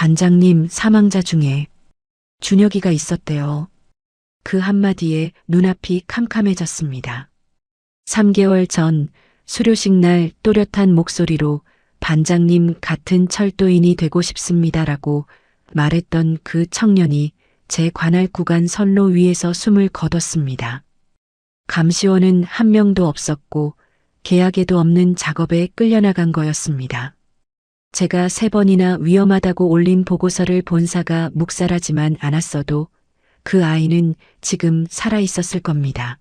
반장님, 사망자 중에 준혁이가 있었대요. 그 한마디에 눈앞이 캄캄해졌습니다. 3개월 전 수료식 날 또렷한 목소리로 반장님 같은 철도인이 되고 싶습니다라고 말했던 그 청년이 제 관할 구간 선로 위에서 숨을 거뒀습니다. 감시원은 한 명도 없었고 계약에도 없는 작업에 끌려나간 거였습니다. 제가 3번이나 위험하다고 올린 보고서를 본사가 묵살하지만 않았어도 그 아이는 지금 살아 있었을 겁니다.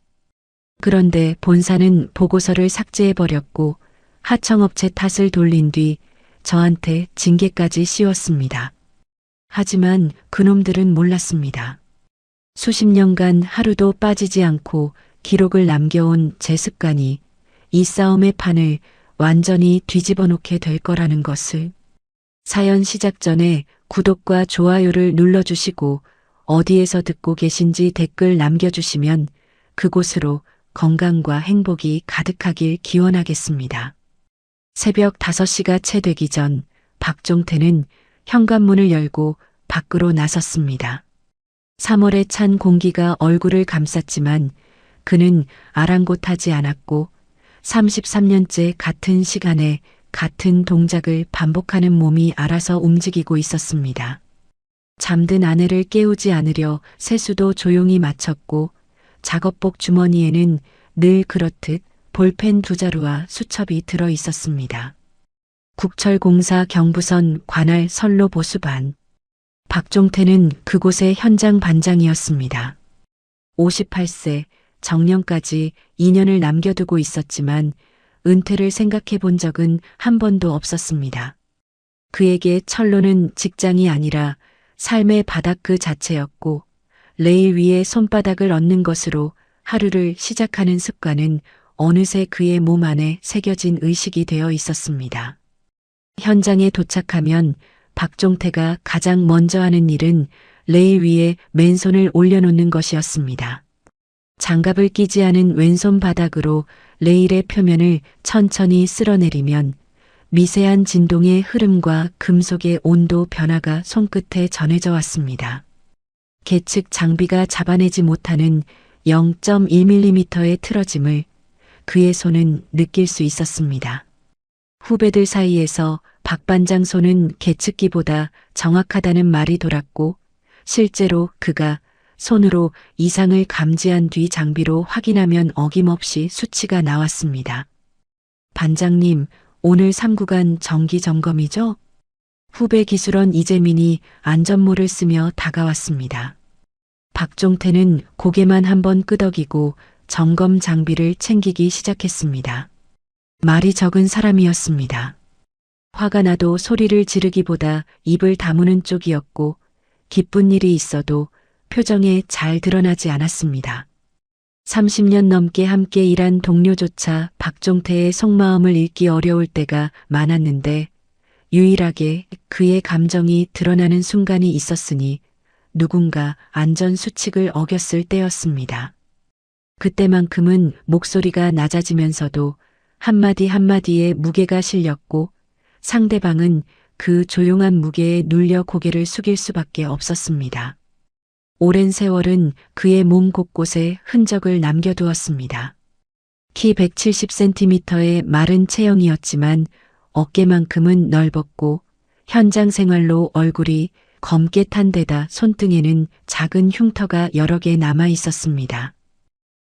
그런데 본사는 보고서를 삭제해버렸고 하청업체 탓을 돌린 뒤 저한테 징계까지 씌웠습니다. 하지만 그놈들은 몰랐습니다. 수십 년간 하루도 빠지지 않고 기록을 남겨온 제 습관이 이 싸움의 판을 완전히 뒤집어 놓게 될 거라는 것을. 사연 시작 전에 구독과 좋아요를 눌러주시고 어디에서 듣고 계신지 댓글 남겨주시면 그곳으로 건강과 행복이 가득하길 기원하겠습니다. 새벽 5시가 채 되기 전 박종태는 현관문을 열고 밖으로 나섰습니다. 3월의 찬 공기가 얼굴을 감쌌지만 그는 아랑곳하지 않았고 33년째 같은 시간에 같은 동작을 반복하는 몸이 알아서 움직이고 있었습니다. 잠든 아내를 깨우지 않으려 세수도 조용히 마쳤고 작업복 주머니에는 늘 그렇듯 볼펜 2자루와 수첩이 들어 있었습니다. 국철공사 경부선 관할 선로 보수반. 박종태는 그곳의 현장 반장이었습니다. 58세 정년까지 2년을 남겨두고 있었지만 은퇴를 생각해 본 적은 한 번도 없었습니다. 그에게 철로는 직장이 아니라 삶의 바닥 그 자체였고 레일 위에 손바닥을 얹는 것으로 하루를 시작하는 습관은 어느새 그의 몸 안에 새겨진 의식이 되어 있었습니다. 현장에 도착하면 박종태가 가장 먼저 하는 일은 레일 위에 맨손을 올려놓는 것이었습니다. 장갑을 끼지 않은 왼손 바닥으로 레일의 표면을 천천히 쓸어내리면 미세한 진동의 흐름과 금속의 온도 변화가 손끝에 전해져 왔습니다. 계측 장비가 잡아내지 못하는 0.1mm의 틀어짐을 그의 손은 느낄 수 있었습니다. 후배들 사이에서 박 반장 손은 계측기보다 정확하다는 말이 돌았고 실제로 그가 손으로 이상을 감지한 뒤 장비로 확인하면 어김없이 수치가 나왔습니다. 반장님, 오늘 3구간 정기 점검이죠? 후배 기술원 이재민이 안전모를 쓰며 다가왔습니다. 박종태는 고개만 한번 끄덕이고 점검 장비를 챙기기 시작했습니다. 말이 적은 사람이었습니다. 화가 나도 소리를 지르기보다 입을 다무는 쪽이었고 기쁜 일이 있어도 표정에 잘 드러나지 않았습니다. 30년 넘게 함께 일한 동료조차 박종태의 속마음을 읽기 어려울 때가 많았는데 유일하게 그의 감정이 드러나는 순간이 있었으니 누군가 안전수칙을 어겼을 때였습니다. 그때만큼은 목소리가 낮아지면서도 한마디 한마디에 무게가 실렸고 상대방은 그 조용한 무게에 눌려 고개를 숙일 수밖에 없었습니다. 오랜 세월은 그의 몸 곳곳에 흔적을 남겨두었습니다. 키 170cm의 마른 체형이었지만 어깨만큼은 넓었고 현장 생활로 얼굴이 검게 탄 데다 손등에는 작은 흉터가 여러 개 남아 있었습니다.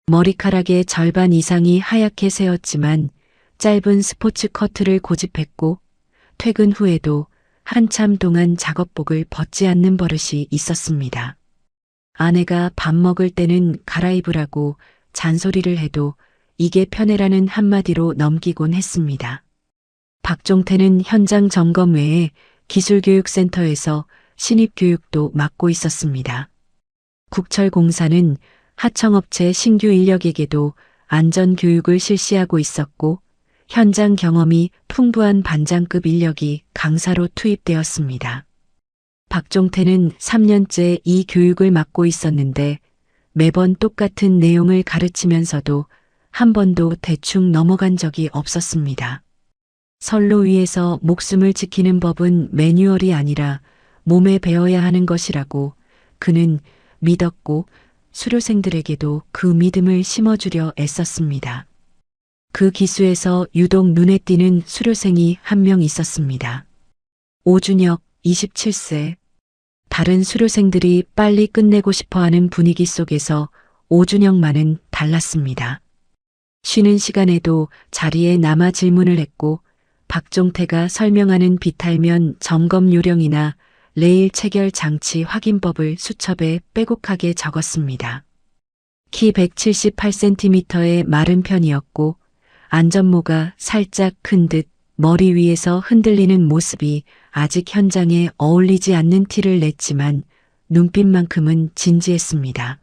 머리카락의 절반 이상이 하얗게 새었지만 짧은 스포츠 커트를 고집했고 퇴근 후에도 한참 동안 작업복을 벗지 않는 버릇이 있었습니다. 아내가 밥 먹을 때는 갈아입으라고 잔소리를 해도 이게 편해라는 한마디로 넘기곤 했습니다. 박종태는 현장 점검 외에 기술교육센터에서 신입교육도 맡고 있었습니다. 국철공사는 하청업체 신규 인력에게도 안전교육을 실시하고 있었고 현장 경험이 풍부한 반장급 인력이 강사로 투입되었습니다. 박종태는 3년째 이 교육을 맡고 있었는데 매번 똑같은 내용을 가르치면서도 한 번도 대충 넘어간 적이 없었습니다. 선로 위에서 목숨을 지키는 법은 매뉴얼이 아니라 몸에 배어야 하는 것이라고 그는 믿었고 수료생들에게도 그 믿음을 심어주려 애썼습니다. 그 기수에서 유독 눈에 띄는 수료생이 한 명 있었습니다. 오준혁 27세. 다른 수료생들이 빨리 끝내고 싶어하는 분위기 속에서 오준혁만은 달랐습니다. 쉬는 시간에도 자리에 남아 질문을 했고 박종태가 설명하는 비탈면 점검 요령이나 레일 체결 장치 확인법을 수첩에 빼곡하게 적었습니다. 키 178cm의 마른 편이었고 안전모가 살짝 큰 듯 머리 위에서 흔들리는 모습이 아직 현장에 어울리지 않는 티를 냈지만 눈빛만큼은 진지했습니다.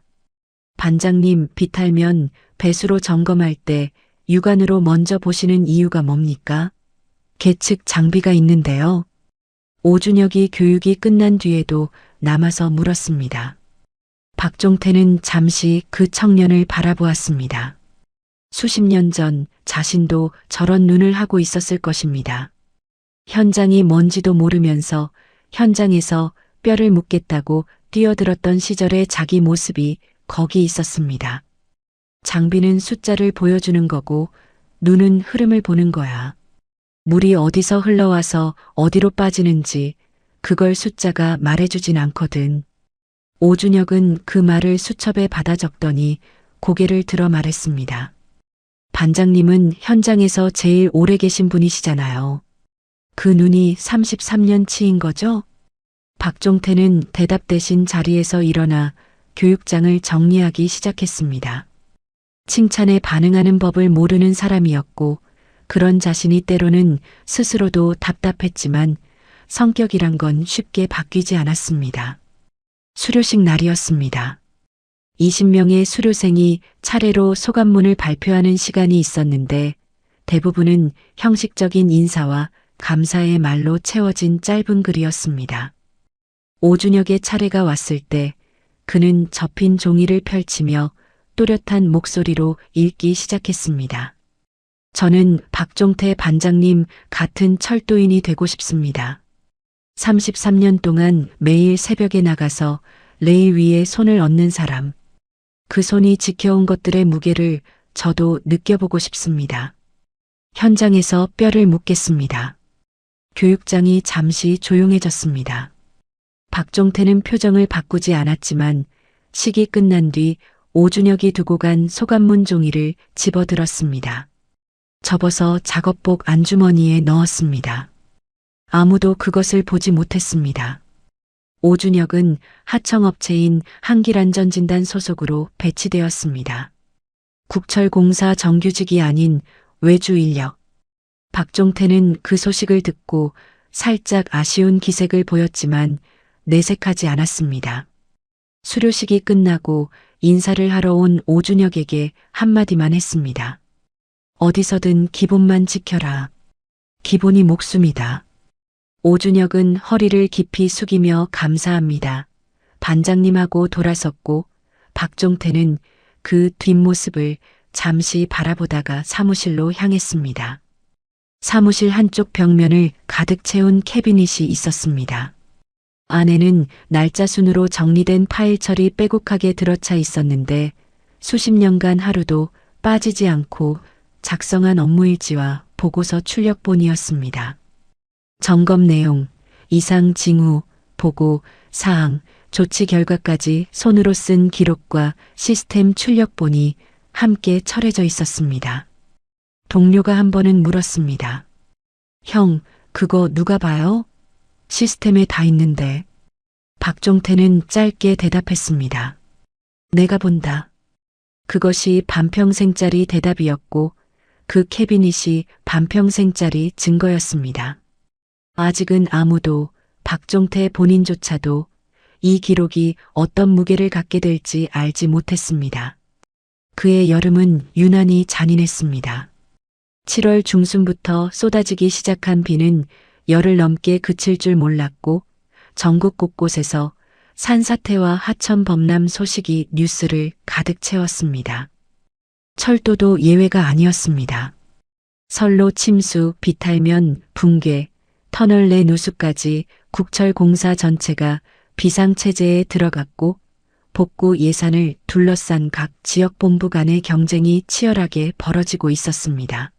반장님, 비탈면 배수로 점검할 때 육안으로 먼저 보시는 이유가 뭡니까? 계측 장비가 있는데요. 오준혁이 교육이 끝난 뒤에도 남아서 물었습니다. 박종태는 잠시 그 청년을 바라보았습니다. 수십 년 전 자신도 저런 눈을 하고 있었을 것입니다. 현장이 뭔지도 모르면서 현장에서 뼈를 묻겠다고 뛰어들었던 시절의 자기 모습이 거기 있었습니다. 장비는 숫자를 보여주는 거고 눈은 흐름을 보는 거야. 물이 어디서 흘러와서 어디로 빠지는지 그걸 숫자가 말해주진 않거든. 오준혁은 그 말을 수첩에 받아 적더니 고개를 들어 말했습니다. 반장님은 현장에서 제일 오래 계신 분이시잖아요. 그 눈이 33년 치인 거죠? 박종태는 대답 대신 자리에서 일어나 교육장을 정리하기 시작했습니다. 칭찬에 반응하는 법을 모르는 사람이었고 그런 자신이 때로는 스스로도 답답했지만 성격이란 건 쉽게 바뀌지 않았습니다. 수료식 날이었습니다. 20명의 수료생이 차례로 소감문을 발표하는 시간이 있었는데 대부분은 형식적인 인사와 감사의 말로 채워진 짧은 글이었습니다. 오준혁의 차례가 왔을 때 그는 접힌 종이를 펼치며 또렷한 목소리로 읽기 시작했습니다. 저는 박종태 반장님 같은 철도인이 되고 싶습니다. 33년 동안 매일 새벽에 나가서 레일 위에 손을 얹는 사람. 그 손이 지켜온 것들의 무게를 저도 느껴보고 싶습니다. 현장에서 뼈를 묻겠습니다. 교육장이 잠시 조용해졌습니다. 박종태는 표정을 바꾸지 않았지만 식이 끝난 뒤 오준혁이 두고 간 소감문 종이를 집어들었습니다. 접어서 작업복 안주머니에 넣었습니다. 아무도 그것을 보지 못했습니다. 오준혁은 하청업체인 한길안전진단 소속으로 배치되었습니다. 국철공사 정규직이 아닌 외주 인력. 박종태는 그 소식을 듣고 살짝 아쉬운 기색을 보였지만 내색하지 않았습니다. 수료식이 끝나고 인사를 하러 온 오준혁에게 한마디만 했습니다. 어디서든 기본만 지켜라. 기본이 목숨이다. 오준혁은 허리를 깊이 숙이며 감사합니다. 반장님하고 돌아섰고 박종태는 그 뒷모습을 잠시 바라보다가 사무실로 향했습니다. 사무실 한쪽 벽면을 가득 채운 캐비닛이 있었습니다. 안에는 날짜 순으로 정리된 파일철이 빼곡하게 들어차 있었는데 수십 년간 하루도 빠지지 않고 작성한 업무일지와 보고서 출력본이었습니다. 점검 내용, 이상 징후, 보고, 사항, 조치 결과까지 손으로 쓴 기록과 시스템 출력본이 함께 철해져 있었습니다. 동료가 한 번은 물었습니다. 형, 그거 누가 봐요? 시스템에 다 있는데. 박종태는 짧게 대답했습니다. 내가 본다. 그것이 반평생짜리 대답이었고 그 캐비닛이 반평생짜리 증거였습니다. 아직은 아무도 박종태 본인조차도 이 기록이 어떤 무게를 갖게 될지 알지 못했습니다. 그의 여름은 유난히 잔인했습니다. 7월 중순부터 쏟아지기 시작한 비는 열흘 넘게 그칠 줄 몰랐고 전국 곳곳에서 산사태와 하천 범람 소식이 뉴스를 가득 채웠습니다. 철도도 예외가 아니었습니다. 선로 침수, 비탈면, 붕괴, 터널 내 누수까지 국철공사 전체가 비상체제에 들어갔고 복구 예산을 둘러싼 각 지역본부 간의 경쟁이 치열하게 벌어지고 있었습니다.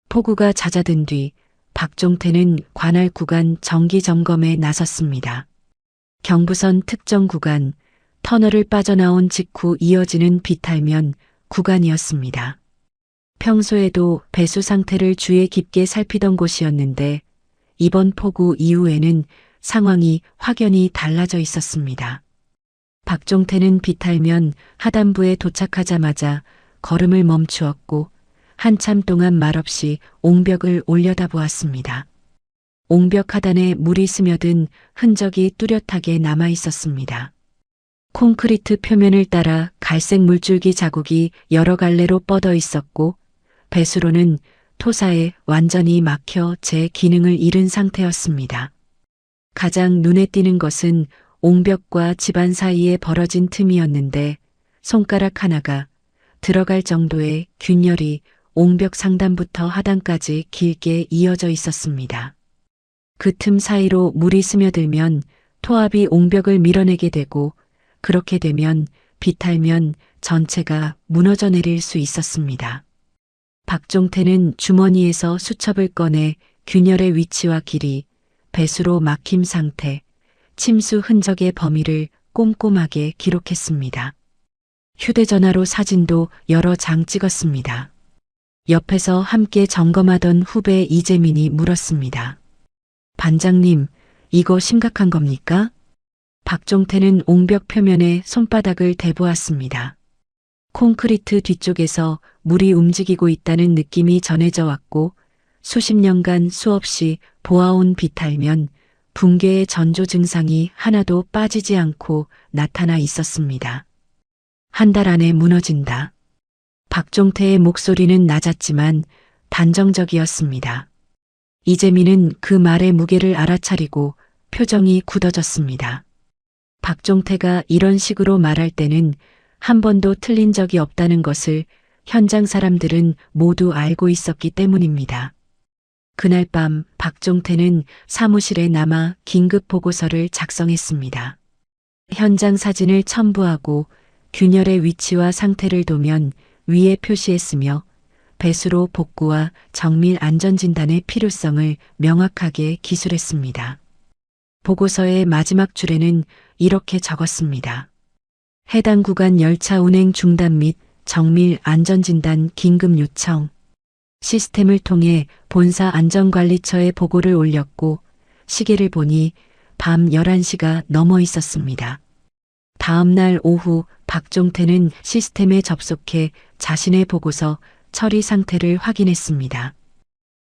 폭우가 잦아든 뒤 박종태는 관할 구간 정기 점검에 나섰습니다. 경부선 특정 구간, 터널을 빠져나온 직후 이어지는 비탈면 구간이었습니다. 평소에도 배수 상태를 주의 깊게 살피던 곳이었는데 이번 폭우 이후에는 상황이 확연히 달라져 있었습니다. 박종태는 비탈면 하단부에 도착하자마자 걸음을 멈추었고 한참 동안 말없이 옹벽을 올려다보았습니다. 옹벽 하단에 물이 스며든 흔적이 뚜렷하게 남아 있었습니다. 콘크리트 표면을 따라 갈색 물줄기 자국이 여러 갈래로 뻗어 있었고 배수로는 토사에 완전히 막혀 제 기능을 잃은 상태였습니다. 가장 눈에 띄는 것은 옹벽과 집안 사이에 벌어진 틈이었는데 손가락 하나가 들어갈 정도의 균열이 옹벽 상단부터 하단까지 길게 이어져 있었습니다. 그 틈 사이로 물이 스며들면 토합이 옹벽을 밀어내게 되고 그렇게 되면 비탈면 전체가 무너져 내릴 수 있었습니다. 박종태는 주머니에서 수첩을 꺼내 균열의 위치와 길이, 배수로 막힘 상태, 침수 흔적의 범위를 꼼꼼하게 기록했습니다. 휴대전화로 사진도 여러 장 찍었습니다. 옆에서 함께 점검하던 후배 이재민이 물었습니다. 반장님, 이거 심각한 겁니까? 박종태는 옹벽 표면에 손바닥을 대보았습니다. 콘크리트 뒤쪽에서 물이 움직이고 있다는 느낌이 전해져 왔고 수십 년간 수없이 보아온 비탈면 붕괴의 전조 증상이 하나도 빠지지 않고 나타나 있었습니다. 한 달 안에 무너진다. 박종태의 목소리는 낮았지만 단정적이었습니다. 이재민은 그 말의 무게를 알아차리고 표정이 굳어졌습니다. 박종태가 이런 식으로 말할 때는 한 번도 틀린 적이 없다는 것을 현장 사람들은 모두 알고 있었기 때문입니다. 그날 밤 박종태는 사무실에 남아 긴급 보고서를 작성했습니다. 현장 사진을 첨부하고 균열의 위치와 상태를 도면 위에 표시했으며 배수로 복구와 정밀 안전진단의 필요성을 명확하게 기술했습니다. 보고서의 마지막 줄에는 이렇게 적었습니다. 해당 구간 열차 운행 중단 및 정밀 안전진단 긴급 요청. 시스템을 통해 본사 안전관리처에 보고를 올렸고 시계를 보니 밤 11시가 넘어 있었습니다. 다음 날 오후 박종태는 시스템에 접속해 자신의 보고서 처리 상태를 확인했습니다.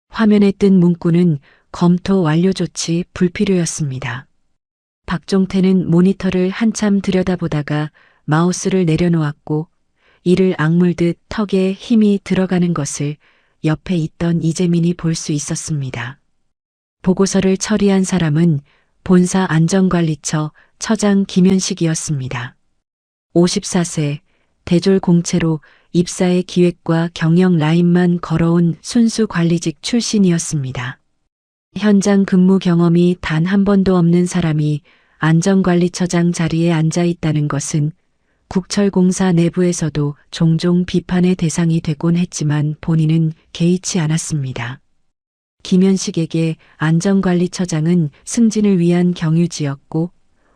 화면에 뜬 문구는 검토 완료 조치 불필요였습니다. 박종태는 모니터를 한참 들여다보다가 마우스를 내려놓았고 이를 악물듯 턱에 힘이 들어가는 것을 옆에 있던 이재민이 볼 수 있었습니다. 보고서를 처리한 사람은 본사 안전관리처 처장 김현식이었습니다. 54세, 대졸 공채로 입사의 기획과 경영 라인만 걸어온 순수 관리직 출신이었습니다. 현장 근무 경험이 단 한 번도 없는 사람이 안전관리처장 자리에 앉아 있다는 것은 국철공사 내부에서도 종종 비판의 대상이 되곤 했지만 본인은 개의치 않았습니다. 김현식에게 안전관리처장은 승진을 위한 경유지였고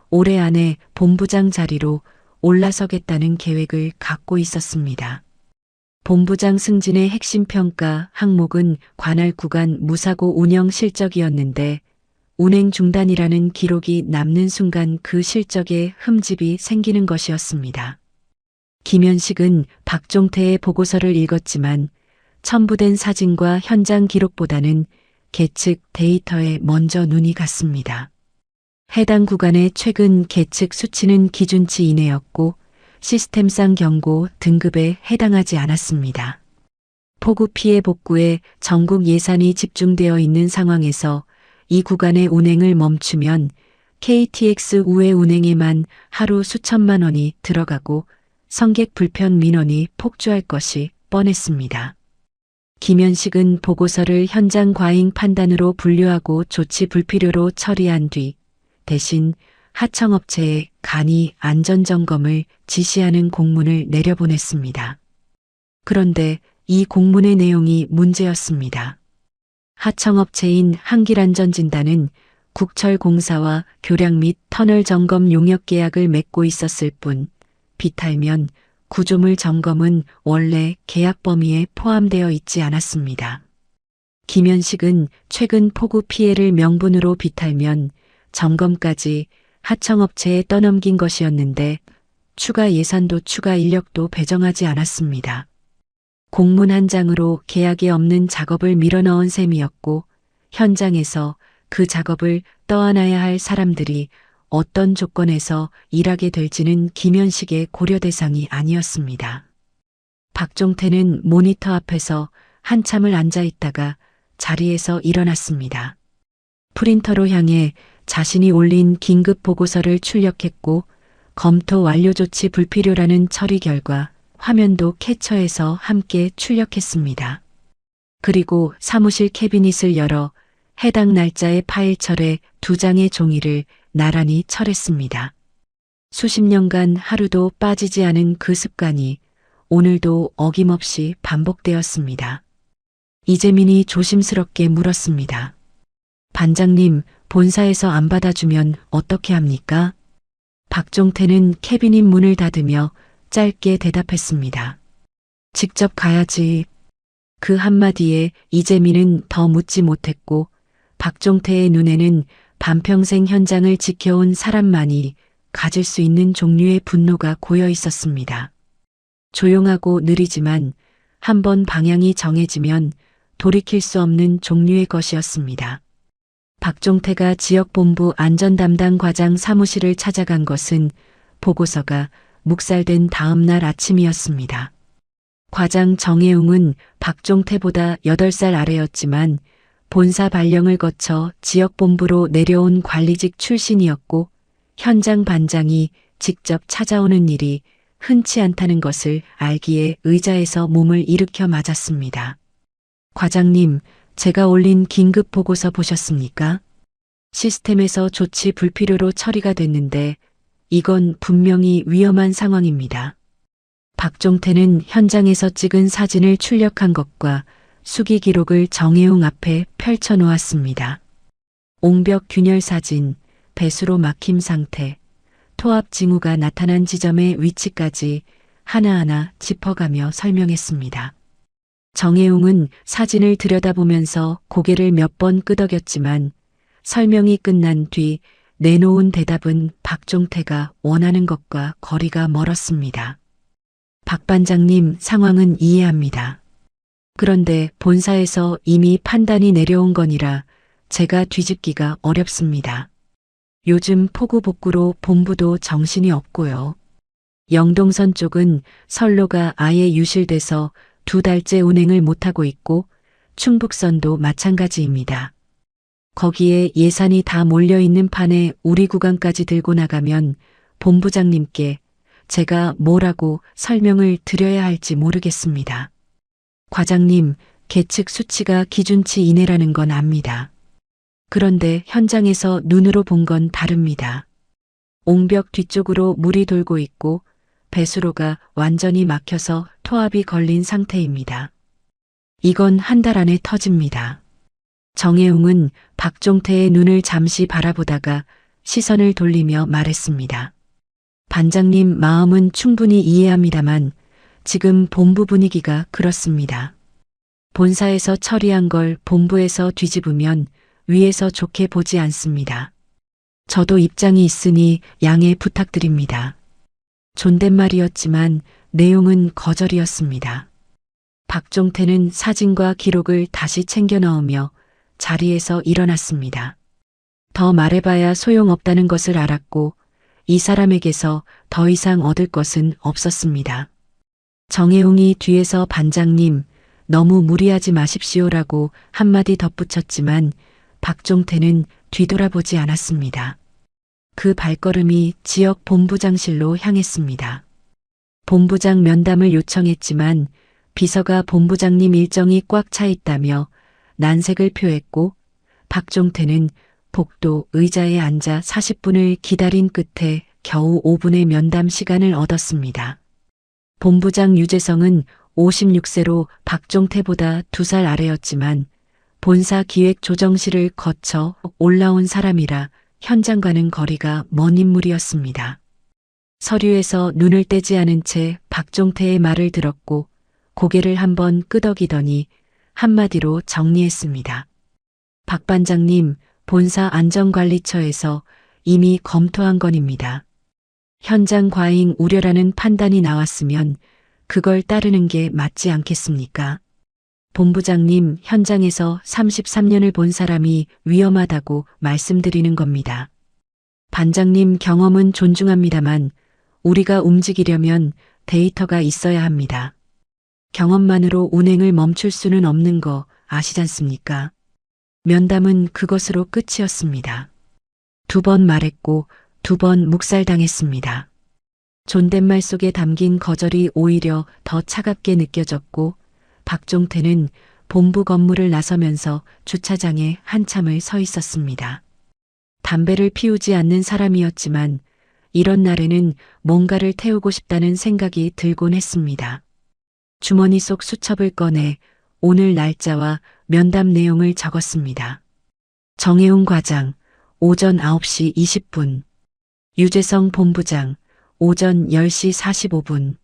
올해 안에 본부장 자리로 올라서겠다는 계획을 갖고 있었습니다. 본부장 승진의 핵심 평가 항목은 관할 구간 무사고 운영 실적이었는데 운행 중단이라는 기록이 남는 순간 그 실적에 흠집이 생기는 것이었습니다. 김현식은 박종태의 보고서를 읽었지만 첨부된 사진과 현장 기록보다는 계측 데이터에 먼저 눈이 갔습니다. 해당 구간의 최근 계측 수치는 기준치 이내였고 시스템상 경고 등급에 해당하지 않았습니다. 폭우 피해 복구에 전국 예산이 집중되어 있는 상황에서 이 구간의 운행을 멈추면 KTX 우회 운행에만 하루 수천만 원이 들어가고 성객 불편 민원이 폭주할 것이 뻔했습니다. 김현식은 보고서를 현장 과잉 판단으로 분류하고 조치 불필요로 처리한 뒤 대신 하청업체에 간이 안전점검을 지시하는 공문을 내려보냈습니다. 그런데 이 공문의 내용이 문제였습니다. 하청업체인 한길안전진단은 국철공사와 교량 및 터널 점검 용역 계약을 맺고 있었을 뿐 비탈면 구조물 점검은 원래 계약 범위에 포함되어 있지 않았습니다. 김현식은 최근 폭우 피해를 명분으로 비탈면 점검까지 하청업체에 떠넘긴 것이었는데 추가 예산도 추가 인력도 배정하지 않았습니다. 공문 한 장으로 계약에 없는 작업을 밀어넣은 셈이었고 현장에서 그 작업을 떠안아야 할 사람들이 어떤 조건에서 일하게 될지는 김현식의 고려 대상이 아니었습니다. 박종태는 모니터 앞에서 한참을 앉아 있다가 자리에서 일어났습니다. 프린터로 향해 자신이 올린 긴급 보고서를 출력했고 검토 완료 조치 불필요라는 처리 결과 화면도 캡처해서 함께 출력했습니다. 그리고 사무실 캐비닛을 열어 해당 날짜의 파일철에 2장의 종이를 나란히 철했습니다. 수십 년간 하루도 빠지지 않은 그 습관이 오늘도 어김없이 반복되었습니다. 이재민이 조심스럽게 물었습니다. 반장님, 본사에서 안 받아주면 어떻게 합니까? 박종태는 캐비닛 문을 닫으며 짧게 대답했습니다. 직접 가야지. 그 한마디에 이재민은 더 묻지 못했고 박종태의 눈에는 반평생 현장을 지켜온 사람만이 가질 수 있는 종류의 분노가 고여 있었습니다. 조용하고 느리지만 한번 방향이 정해지면 돌이킬 수 없는 종류의 것이었습니다. 박종태가 지역본부 안전담당 과장 사무실을 찾아간 것은 보고서가 묵살된 다음 날 아침이었습니다. 과장 정혜웅은 박종태보다 8살 아래였지만 본사 발령을 거쳐 지역본부로 내려온 관리직 출신이었고 현장 반장이 직접 찾아오는 일이 흔치 않다는 것을 알기에 의자에서 몸을 일으켜 맞았습니다. 과장님, 제가 올린 긴급 보고서 보셨습니까? 시스템에서 조치 불필요로 처리가 됐는데 이건 분명히 위험한 상황입니다. 박종태는 현장에서 찍은 사진을 출력한 것과 수기 기록을 정혜웅 앞에 펼쳐놓았습니다. 옹벽 균열 사진, 배수로 막힘 상태, 토합 징후가 나타난 지점의 위치까지 하나하나 짚어가며 설명했습니다. 정혜웅은 사진을 들여다보면서 고개를 몇 번 끄덕였지만 설명이 끝난 뒤 내놓은 대답은 박종태가 원하는 것과 거리가 멀었습니다. 박 반장님, 상황은 이해합니다. 그런데 본사에서 이미 판단이 내려온 거니라 제가 뒤집기가 어렵습니다. 요즘 폭우 복구로 본부도 정신이 없고요. 영동선 쪽은 선로가 아예 유실돼서 2달째 운행을 못하고 있고 충북선도 마찬가지입니다. 거기에 예산이 다 몰려있는 판에 우리 구간까지 들고 나가면 본부장님께 제가 뭐라고 설명을 드려야 할지 모르겠습니다. 과장님, 계측 수치가 기준치 이내라는 건 압니다. 그런데 현장에서 눈으로 본 건 다릅니다. 옹벽 뒤쪽으로 물이 돌고 있고 배수로가 완전히 막혀서 토합이 걸린 상태입니다. 이건 한 달 안에 터집니다. 정혜웅은 박종태의 눈을 잠시 바라보다가 시선을 돌리며 말했습니다. 반장님 마음은 충분히 이해합니다만 지금 본부 분위기가 그렇습니다. 본사에서 처리한 걸 본부에서 뒤집으면 위에서 좋게 보지 않습니다. 저도 입장이 있으니 양해 부탁드립니다. 존댓말이었지만 내용은 거절이었습니다. 박종태는 사진과 기록을 다시 챙겨 넣으며 자리에서 일어났습니다. 더 말해봐야 소용없다는 것을 알았고 이 사람에게서 더 이상 얻을 것은 없었습니다. 정혜웅이 뒤에서 반장님, 너무 무리하지 마십시오라고 한마디 덧붙였지만 박종태는 뒤돌아보지 않았습니다. 그 발걸음이 지역 본부장실로 향했습니다. 본부장 면담을 요청했지만 비서가 본부장님 일정이 꽉 차 있다며 난색을 표했고 박종태는 복도 의자에 앉아 40분을 기다린 끝에 겨우 5분의 면담 시간을 얻었습니다. 본부장 유재성은 56세로 박종태보다 2살 아래였지만 본사 기획조정실을 거쳐 올라온 사람이라 현장과는 거리가 먼 인물이었습니다. 서류에서 눈을 떼지 않은 채 박종태의 말을 들었고 고개를 한번 끄덕이더니 한마디로 정리했습니다. 박 반장님, 본사 안전관리처에서 이미 검토한 건입니다. 현장 과잉 우려라는 판단이 나왔으면 그걸 따르는 게 맞지 않겠습니까? 본부장님, 현장에서 33년을 본 사람이 위험하다고 말씀드리는 겁니다. 반장님 경험은 존중합니다만 우리가 움직이려면 데이터가 있어야 합니다. 경험만으로 운행을 멈출 수는 없는 거 아시잖습니까? 면담은 그것으로 끝이었습니다. 2번 말했고 2번 묵살당했습니다. 존댓말 속에 담긴 거절이 오히려 더 차갑게 느껴졌고 박종태는 본부 건물을 나서면서 주차장에 한참을 서 있었습니다. 담배를 피우지 않는 사람이었지만 이런 날에는 뭔가를 태우고 싶다는 생각이 들곤 했습니다. 주머니 속 수첩을 꺼내 오늘 날짜와 면담 내용을 적었습니다. 정혜웅 과장, 오전 9시 20분. 유재성 본부장, 오전 10시 45분.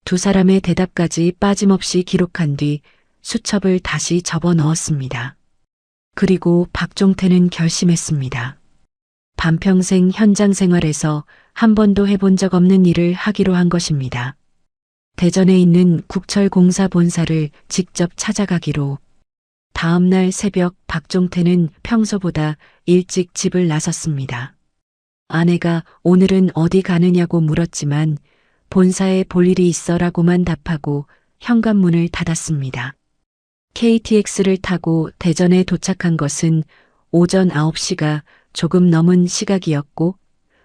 두 사람의 대답까지 빠짐없이 기록한 뒤 수첩을 다시 접어 넣었습니다. 그리고 박종태는 결심했습니다. 반평생 현장 생활에서 한 번도 해본 적 없는 일을 하기로 한 것입니다. 대전에 있는 국철공사 본사를 직접 찾아가기로. 다음 날 새벽 박종태는 평소보다 일찍 집을 나섰습니다. 아내가 오늘은 어디 가느냐고 물었지만 본사에 볼 일이 있어라고만 답하고 현관문을 닫았습니다. KTX를 타고 대전에 도착한 것은 오전 9시가 조금 넘은 시각이었고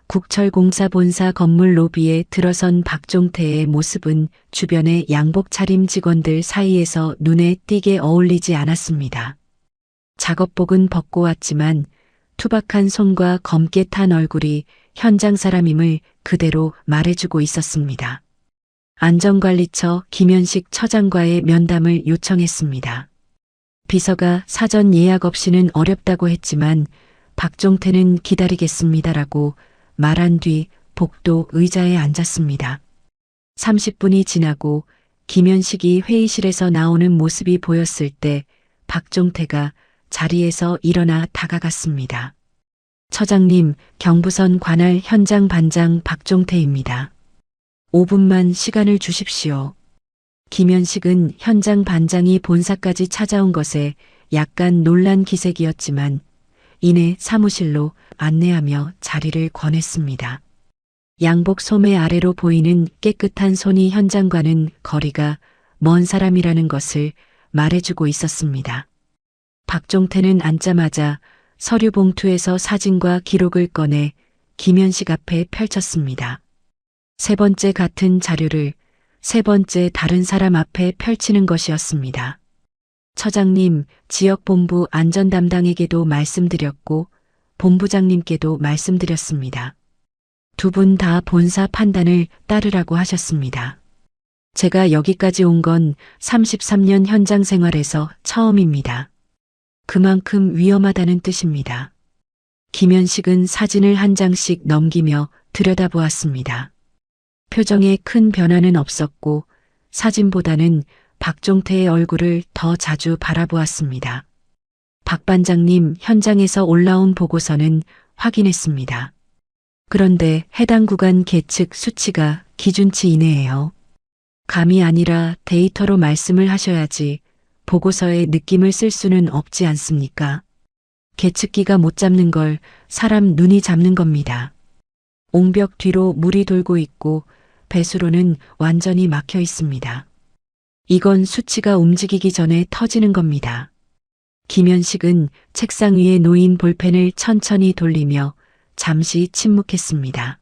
국철공사 본사 건물 로비에 들어선 박종태의 모습은 주변의 양복 차림 직원들 사이에서 눈에 띄게 어울리지 않았습니다. 작업복은 벗고 왔지만 투박한 손과 검게 탄 얼굴이 현장 사람임을 그대로 말해주고 있었습니다. 안전관리처 김현식 처장과의 면담을 요청했습니다. 비서가 사전 예약 없이는 어렵다고 했지만 박종태는 기다리겠습니다라고 말한 뒤 복도 의자에 앉았습니다. 30분이 지나고 김현식이 회의실에서 나오는 모습이 보였을 때 박종태가 자리에서 일어나 다가갔습니다. 처장님, 경부선 관할 현장 반장 박종태입니다. 5분만 시간을 주십시오. 김현식은 현장 반장이 본사까지 찾아온 것에 약간 놀란 기색이었지만 이내 사무실로 안내하며 자리를 권했습니다. 양복 소매 아래로 보이는 깨끗한 손이 현장과는 거리가 먼 사람이라는 것을 말해주고 있었습니다. 박종태는 앉자마자 서류 봉투에서 사진과 기록을 꺼내 김현식 앞에 펼쳤습니다. 세 번째 같은 자료를 세 번째 다른 사람 앞에 펼치는 것이었습니다. 처장님, 지역본부 안전담당에게도 말씀드렸고 본부장님께도 말씀드렸습니다. 두 분 다 본사 판단을 따르라고 하셨습니다. 제가 여기까지 온 건 33년 현장 생활에서 처음입니다. 그만큼 위험하다는 뜻입니다. 김현식은 사진을 한 장씩 넘기며 들여다보았습니다. 표정에 큰 변화는 없었고 사진보다는 박종태의 얼굴을 더 자주 바라보았습니다. 박 반장님, 현장에서 올라온 보고서는 확인했습니다. 그런데 해당 구간 계측 수치가 기준치 이내예요. 감이 아니라 데이터로 말씀을 하셔야지 보고서에 느낌을 쓸 수는 없지 않습니까? 계측기가 못 잡는 걸 사람 눈이 잡는 겁니다. 옹벽 뒤로 물이 돌고 있고 배수로는 완전히 막혀 있습니다. 이건 수치가 움직이기 전에 터지는 겁니다. 김현식은 책상 위에 놓인 볼펜을 천천히 돌리며 잠시 침묵했습니다.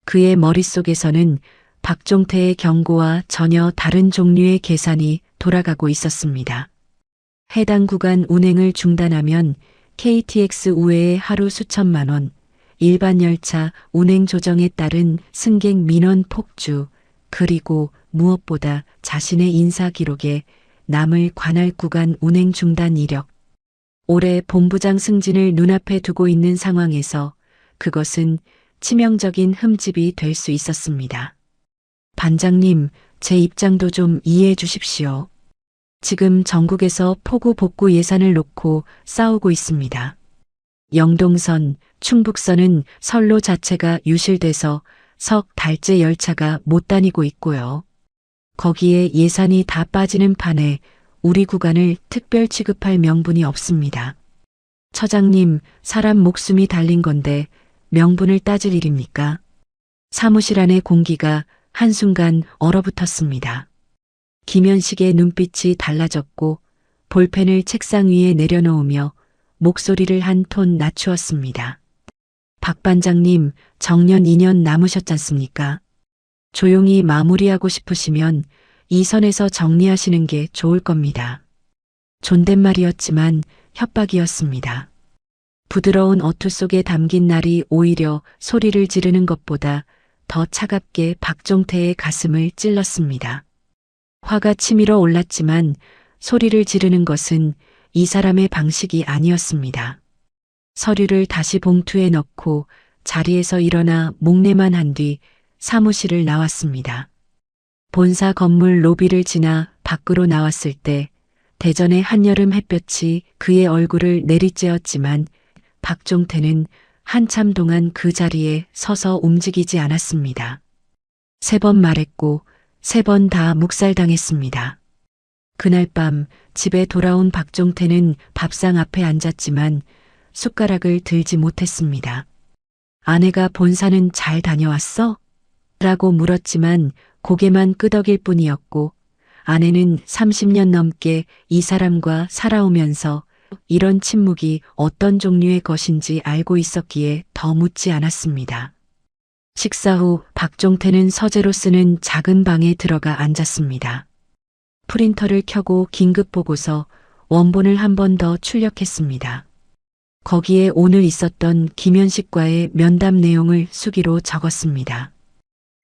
그의 머릿속에서는 박종태의 경고와 전혀 다른 종류의 계산이 돌아가고 있었습니다. 해당 구간 운행을 중단하면 KTX 우회의 하루 수천만 원, 일반 열차 운행 조정에 따른 승객 민원 폭주, 그리고 무엇보다 자신의 인사 기록에 남을 관할 구간 운행 중단 이력. 올해 본부장 승진을 눈앞에 두고 있는 상황에서 그것은 치명적인 흠집이 될 수 있었습니다. 반장님, 제 입장도 좀 이해해 주십시오. 지금 전국에서 포구 복구 예산을 놓고 싸우고 있습니다. 영동선, 충북선은 선로 자체가 유실돼서 석 달째 열차가 못 다니고 있고요. 거기에 예산이 다 빠지는 판에 우리 구간을 특별 취급할 명분이 없습니다. 처장님, 사람 목숨이 달린 건데 명분을 따질 일입니까? 사무실 안의 공기가 한순간 얼어붙었습니다. 김현식의 눈빛이 달라졌고 볼펜을 책상 위에 내려놓으며 목소리를 한 톤 낮추었습니다. 박 반장님, 정년 2년 남으셨잖습니까? 조용히 마무리하고 싶으시면 이 선에서 정리하시는 게 좋을 겁니다. 존댓말이었지만 협박이었습니다. 부드러운 어투 속에 담긴 날이 오히려 소리를 지르는 것보다 더 차갑게 박종태의 가슴을 찔렀습니다. 화가 치밀어 올랐지만 소리를 지르는 것은 이 사람의 방식이 아니었습니다. 서류를 다시 봉투에 넣고 자리에서 일어나 목례만 한 뒤 사무실을 나왔습니다. 본사 건물 로비를 지나 밖으로 나왔을 때 대전의 한여름 햇볕이 그의 얼굴을 내리쬐었지만 박종태는 한참 동안 그 자리에 서서 움직이지 않았습니다. 3번 말했고 3번 다 묵살당했습니다. 그날 밤 집에 돌아온 박종태는 밥상 앞에 앉았지만 숟가락을 들지 못했습니다. 아내가 본사는 잘 다녀왔어? 라고 물었지만 고개만 끄덕일 뿐이었고 아내는 30년 넘게 이 사람과 살아오면서 이런 침묵이 어떤 종류의 것인지 알고 있었기에 더 묻지 않았습니다. 식사 후 박종태는 서재로 쓰는 작은 방에 들어가 앉았습니다. 프린터를 켜고 긴급 보고서 원본을 한 번 더 출력했습니다. 거기에 오늘 있었던 김현식과의 면담 내용을 수기로 적었습니다.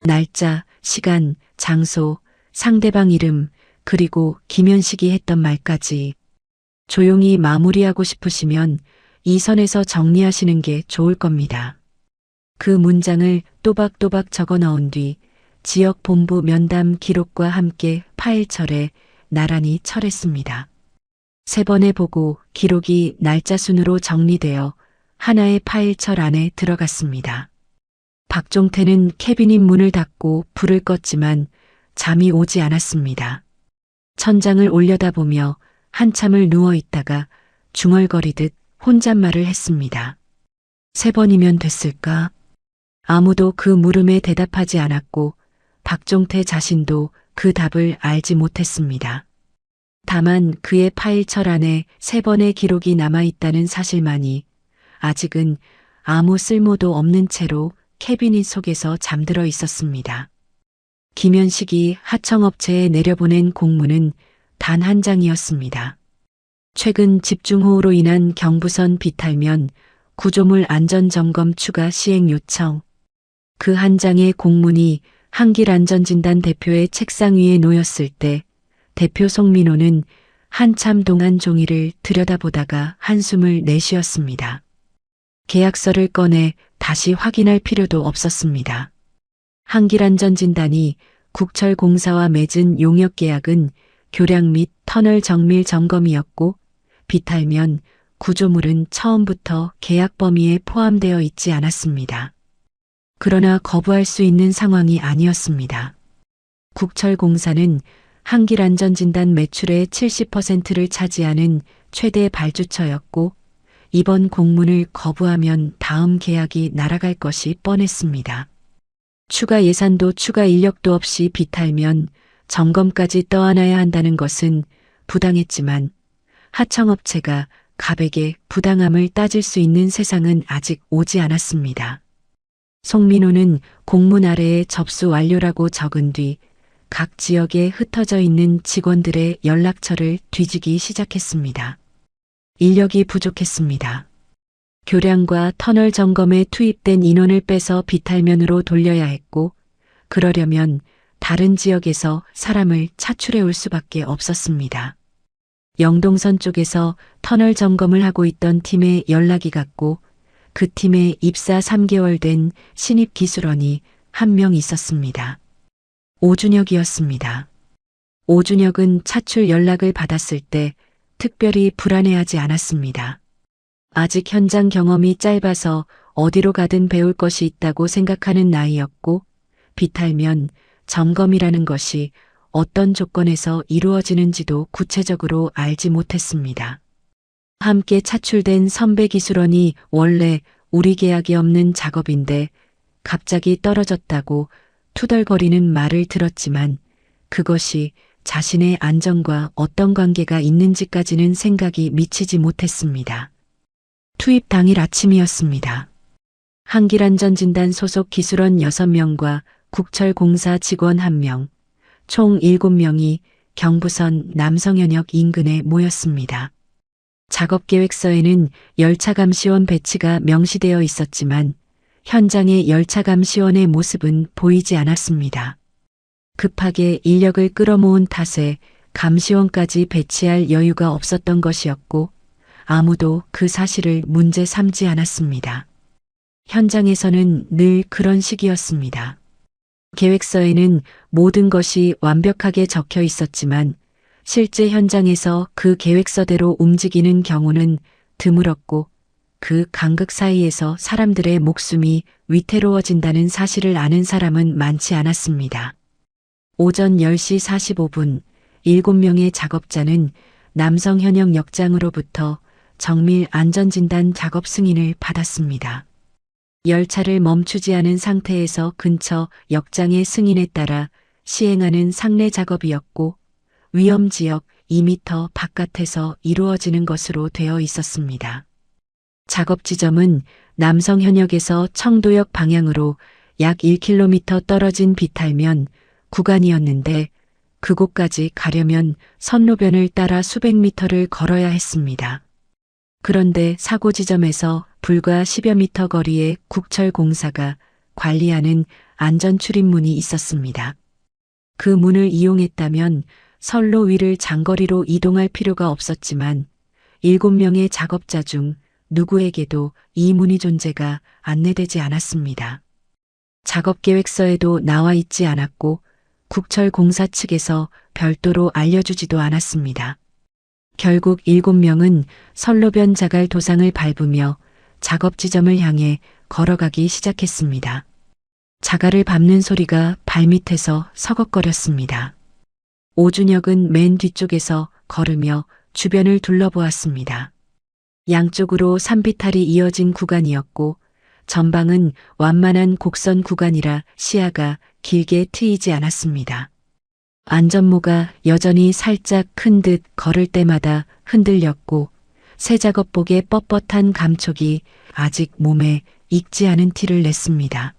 날짜, 시간, 장소, 상대방 이름, 그리고 김현식이 했던 말까지. 조용히 마무리하고 싶으시면 이 선에서 정리하시는 게 좋을 겁니다. 그 문장을 또박또박 적어 넣은 뒤 지역 본부 면담 기록과 함께 파일철에 나란히 철했습니다. 3번에 보고 기록이 날짜 순으로 정리되어 하나의 파일철 안에 들어갔습니다. 박종태는 캐비닛 문을 닫고 불을 껐지만 잠이 오지 않았습니다. 천장을 올려다보며 한참을 누워 있다가 중얼거리듯 혼잣말을 했습니다. 3번이면 됐을까? 아무도 그 물음에 대답하지 않았고 박종태 자신도 그 답을 알지 못했습니다. 다만 그의 파일철 안에 3번의 기록이 남아있다는 사실만이 아직은 아무 쓸모도 없는 채로 캐비닛 속에서 잠들어 있었습니다. 김현식이 하청업체에 내려보낸 공문은 단 한 장이었습니다. 최근 집중호우로 인한 경부선 비탈면 구조물 안전점검 추가 시행 요청. 그 한 장의 공문이 한길안전진단 대표의 책상 위에 놓였을 때 대표 송민호는 한참 동안 종이를 들여다보다가 한숨을 내쉬었습니다. 계약서를 꺼내 다시 확인할 필요도 없었습니다. 한길안전진단이 국철공사와 맺은 용역계약은 교량 및 터널 정밀 점검이었고 비탈면 구조물은 처음부터 계약 범위에 포함되어 있지 않았습니다. 그러나 거부할 수 있는 상황이 아니었습니다. 국철공사는 한길안전진단 매출의 70%를 차지하는 최대 발주처였고 이번 공문을 거부하면 다음 계약이 날아갈 것이 뻔했습니다. 추가 예산도 추가 인력도 없이 비탈면 점검까지 떠안아야 한다는 것은 부당했지만 하청업체가 갑에게 부당함을 따질 수 있는 세상은 아직 오지 않았습니다. 송민호는 공문 아래에 접수 완료라고 적은 뒤 각 지역에 흩어져 있는 직원들의 연락처를 뒤지기 시작했습니다. 인력이 부족했습니다. 교량과 터널 점검에 투입된 인원을 빼서 비탈면으로 돌려야 했고, 그러려면 다른 지역에서 사람을 차출해 올 수밖에 없었습니다. 영동선 쪽에서 터널 점검을 하고 있던 팀에 연락이 갔고, 그 팀에 입사 3개월 된 신입 기술원이 한 명 있었습니다. 오준혁이었습니다. 오준혁은 차출 연락을 받았을 때 특별히 불안해하지 않았습니다. 아직 현장 경험이 짧아서 어디로 가든 배울 것이 있다고 생각하는 나이였고, 비탈면 점검이라는 것이 어떤 조건에서 이루어지는지도 구체적으로 알지 못했습니다. 함께 차출된 선배 기술원이 원래 우리 계약이 없는 작업인데 갑자기 떨어졌다고 투덜거리는 말을 들었지만 그것이 자신의 안전과 어떤 관계가 있는지까지는 생각이 미치지 못했습니다. 투입 당일 아침이었습니다. 한길안전진단 소속 기술원 6명과 국철공사 직원 1명, 총 7명이 경부선 남성현역 인근에 모였습니다. 작업계획서에는 열차감시원 배치가 명시되어 있었지만 현장의 열차감시원의 모습은 보이지 않았습니다. 급하게 인력을 끌어모은 탓에 감시원까지 배치할 여유가 없었던 것이었고 아무도 그 사실을 문제 삼지 않았습니다. 현장에서는 늘 그런 식이었습니다. 계획서에는 모든 것이 완벽하게 적혀 있었지만 실제 현장에서 그 계획서대로 움직이는 경우는 드물었고 그 간극 사이에서 사람들의 목숨이 위태로워진다는 사실을 아는 사람은 많지 않았습니다. 오전 10시 45분 7명의 작업자는 남성 현역 역장으로부터 정밀 안전진단 작업 승인을 받았습니다. 열차를 멈추지 않은 상태에서 근처 역장의 승인에 따라 시행하는 상례 작업이었고 위험지역 2m 바깥에서 이루어지는 것으로 되어 있었습니다. 작업 지점은 남성 현역에서 청도역 방향으로 약 1km 떨어진 비탈면 구간이었는데 그곳까지 가려면 선로변을 따라 수백 미터를 걸어야 했습니다. 그런데 사고 지점에서 불과 10여 미터 거리에 국철공사가 관리하는 안전출입문이 있었습니다. 그 문을 이용했다면 선로 위를 장거리로 이동할 필요가 없었지만 7명의 작업자 중 누구에게도 이 문의 존재가 안내되지 않았습니다. 작업계획서에도 나와 있지 않았고 국철공사 측에서 별도로 알려주지도 않았습니다. 결국 7명은 선로변 자갈 도상을 밟으며 작업 지점을 향해 걸어가기 시작했습니다. 자갈을 밟는 소리가 발밑에서 서걱거렸습니다. 오준혁은 맨 뒤쪽에서 걸으며 주변을 둘러보았습니다. 양쪽으로 산비탈이 이어진 구간이었고 전방은 완만한 곡선 구간이라 시야가 길게 트이지 않았습니다. 안전모가 여전히 살짝 큰 듯 걸을 때마다 흔들렸고 새 작업복의 뻣뻣한 감촉이 아직 몸에 익지 않은 티를 냈습니다.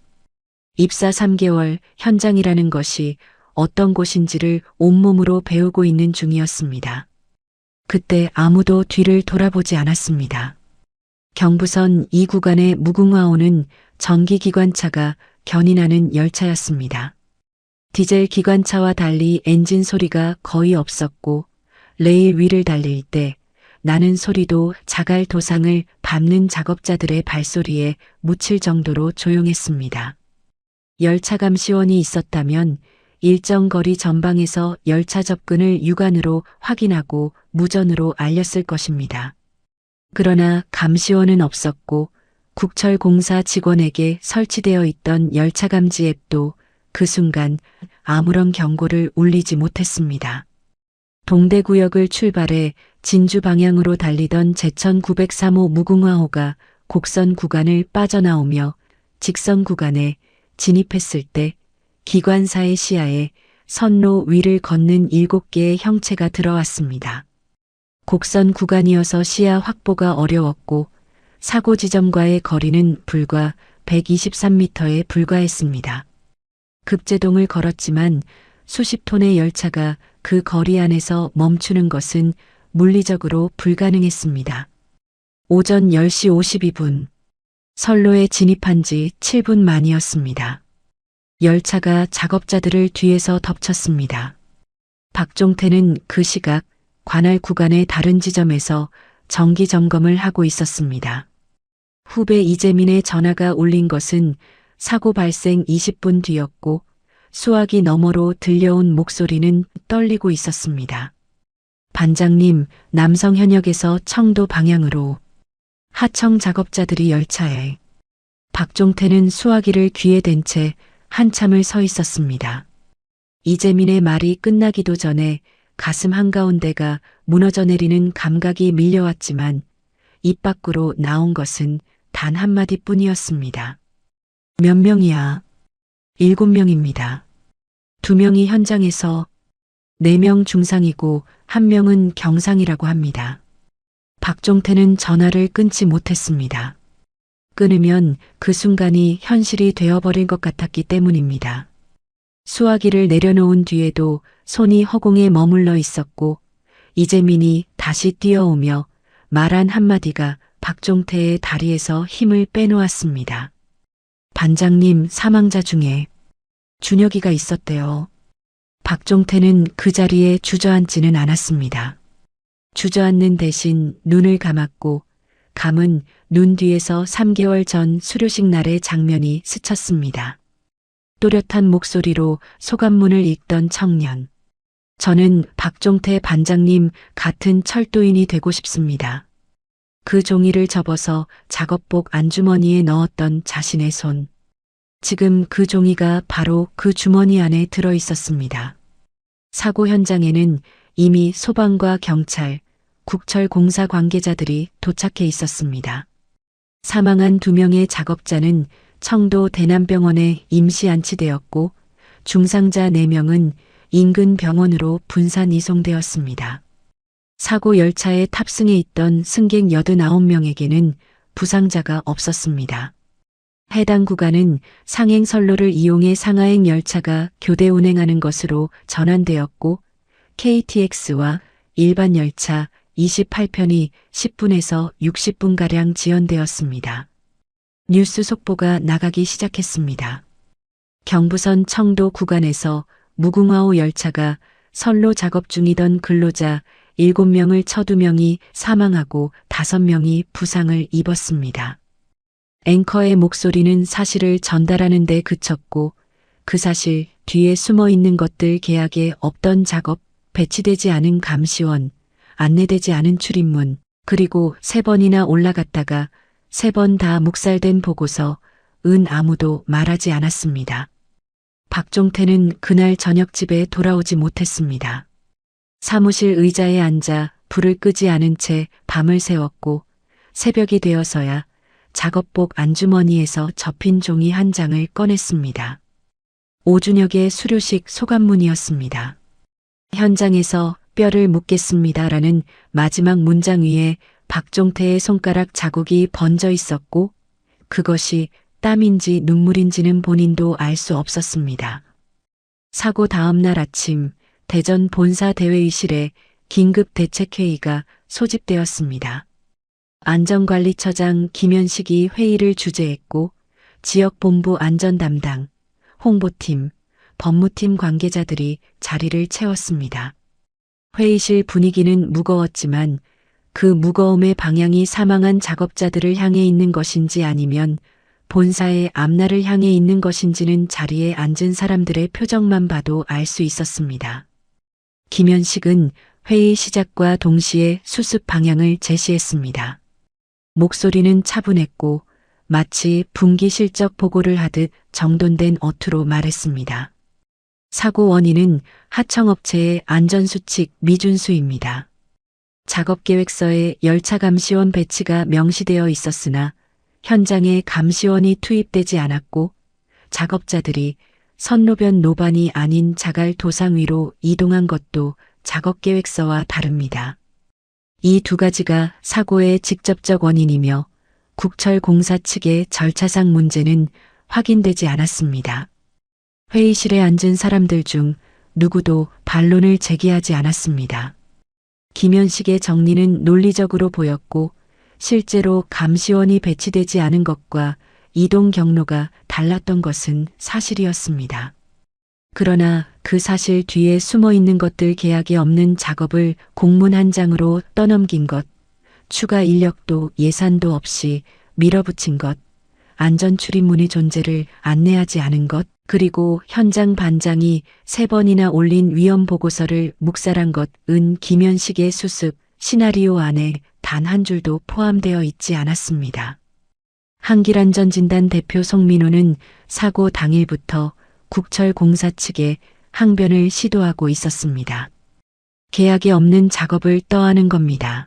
입사 3개월 현장이라는 것이 어떤 곳인지를 온몸으로 배우고 있는 중이었습니다. 그때 아무도 뒤를 돌아보지 않았습니다. 경부선 2구간의 무궁화호는 전기기관차가 견인하는 열차였습니다. 디젤 기관차와 달리 엔진 소리가 거의 없었고 레일 위를 달릴 때 나는 소리도 자갈 도상을 밟는 작업자들의 발소리에 묻힐 정도로 조용했습니다. 열차 감시원이 있었다면 일정 거리 전방에서 열차 접근을 육안으로 확인하고 무전으로 알렸을 것입니다. 그러나 감시원은 없었고 국철공사 직원에게 설치되어 있던 열차 감지 앱도 그 순간 아무런 경고를 울리지 못했습니다. 동대구역을 출발해 진주 방향으로 달리던 제천 903호 무궁화호가 곡선 구간을 빠져나오며 직선 구간에 진입했을 때 기관사의 시야에 선로 위를 걷는 7개의 형체가 들어왔습니다. 곡선 구간이어서 시야 확보가 어려웠고 사고 지점과의 거리는 불과 123m에 불과했습니다. 급제동을 걸었지만 수십 톤의 열차가 그 거리 안에서 멈추는 것은 물리적으로 불가능했습니다. 오전 10시 52분, 선로에 진입한 지 7분 만이었습니다. 열차가 작업자들을 뒤에서 덮쳤습니다. 박종태는 그 시각 관할 구간의 다른 지점에서 정기 점검을 하고 있었습니다. 후배 이재민의 전화가 울린 것은 사고 발생 20분 뒤였고 수화기 너머로 들려온 목소리는 떨리고 있었습니다. 반장님, 남성 현역에서 청도 방향으로. 하청 작업자들이 열차에. 박종태는 수화기를 귀에 댄 채 한참을 서 있었습니다. 이재민의 말이 끝나기도 전에 가슴 한가운데가 무너져 내리는 감각이 밀려왔지만 입 밖으로 나온 것은 단 한마디뿐이었습니다. 몇 명이야? 7명입니다. 2명이 현장에서, 4명 중상이고 1명은 경상이라고 합니다. 박종태는 전화를 끊지 못했습니다. 끊으면 그 순간이 현실이 되어버릴 것 같았기 때문입니다. 수화기를 내려놓은 뒤에도 손이 허공에 머물러 있었고 이재민이 다시 뛰어오며 말한 한마디가 박종태의 다리에서 힘을 빼놓았습니다. 반장님, 사망자 중에 준혁이가 있었대요. 박종태는 그 자리에 주저앉지는 않았습니다. 주저앉는 대신 눈을 감았고 감은 눈 뒤에서 3개월 전 수료식 날의 장면이 스쳤습니다. 또렷한 목소리로 소감문을 읽던 청년. 저는 박종태 반장님 같은 철도인이 되고 싶습니다. 그 종이를 접어서 작업복 안주머니에 넣었던 자신의 손. 지금 그 종이가 바로 그 주머니 안에 들어 있었습니다. 사고 현장에는 이미 소방과 경찰, 국철공사 관계자들이 도착해 있었습니다. 사망한 2명의 작업자는 청도 대남병원에 임시 안치되었고 중상자 4명은 인근 병원으로 분산 이송되었습니다. 사고 열차에 탑승해 있던 승객 89명에게는 부상자가 없었습니다. 해당 구간은 상행선로를 이용해 상하행 열차가 교대 운행하는 것으로 전환되었고 KTX와 일반 열차 28편이 10분에서 60분가량 지연되었습니다. 뉴스 속보가 나가기 시작했습니다. 경부선 청도 구간에서 무궁화호 열차가 선로 작업 중이던 근로자 7명을 쳐 2명이 사망하고 5명이 부상을 입었습니다. 앵커의 목소리는 사실을 전달하는 데 그쳤고 그 사실 뒤에 숨어 있는 것들 계약에 없던 작업, 배치되지 않은 감시원, 안내되지 않은 출입문, 그리고 3번이나 올라갔다가 3번 다 묵살된 보고서 아무도 말하지 않았습니다. 박종태는 그날 저녁 집에 돌아오지 못했습니다. 사무실 의자에 앉아 불을 끄지 않은 채 밤을 새웠고 새벽이 되어서야 작업복 안주머니에서 접힌 종이 한 장을 꺼냈습니다. 오준혁의 수료식 소감문이었습니다. 현장에서 뼈를 묻겠습니다라는 마지막 문장 위에 박종태의 손가락 자국이 번져 있었고 그것이 땀인지 눈물인지는 본인도 알 수 없었습니다. 사고 다음 날 아침 대전 본사 대회의실에 긴급 대책회의가 소집되었습니다. 안전관리처장 김현식이 회의를 주재했고 지역본부 안전담당, 홍보팀, 법무팀 관계자들이 자리를 채웠습니다. 회의실 분위기는 무거웠지만 그 무거움의 방향이 사망한 작업자들을 향해 있는 것인지 아니면 본사의 앞날을 향해 있는 것인지는 자리에 앉은 사람들의 표정만 봐도 알 수 있었습니다. 김현식은 회의 시작과 동시에 수습 방향을 제시했습니다. 목소리는 차분했고 마치 분기 실적 보고를 하듯 정돈된 어투로 말했습니다. 사고 원인은 하청업체의 안전수칙 미준수입니다. 작업계획서에 열차 감시원 배치가 명시되어 있었으나 현장에 감시원이 투입되지 않았고 작업자들이 선로변 노반이 아닌 자갈 도상 위로 이동한 것도 작업계획서와 다릅니다. 이 2가지가 사고의 직접적 원인이며 국철공사 측의 절차상 문제는 확인되지 않았습니다. 회의실에 앉은 사람들 중 누구도 반론을 제기하지 않았습니다. 김현식의 정리는 논리적으로 보였고 실제로 감시원이 배치되지 않은 것과 이동 경로가 달랐던 것은 사실이었습니다. 그러나 그 사실 뒤에 숨어 있는 것들, 계약이 없는 작업을 공문 한 장으로 떠넘긴 것, 추가 인력도 예산도 없이 밀어붙인 것, 안전 출입문의 존재를 안내하지 않은 것, 그리고 현장 반장이 3번이나 올린 위험 보고서를 묵살한 것은 김현식의 수습 시나리오 안에 단 한 줄도 포함되어 있지 않았습니다. 한길안전진단 대표 송민호는 사고 당일부터 국철공사 측에 항변을 시도하고 있었습니다. 계약이 없는 작업을 떠하는 겁니다.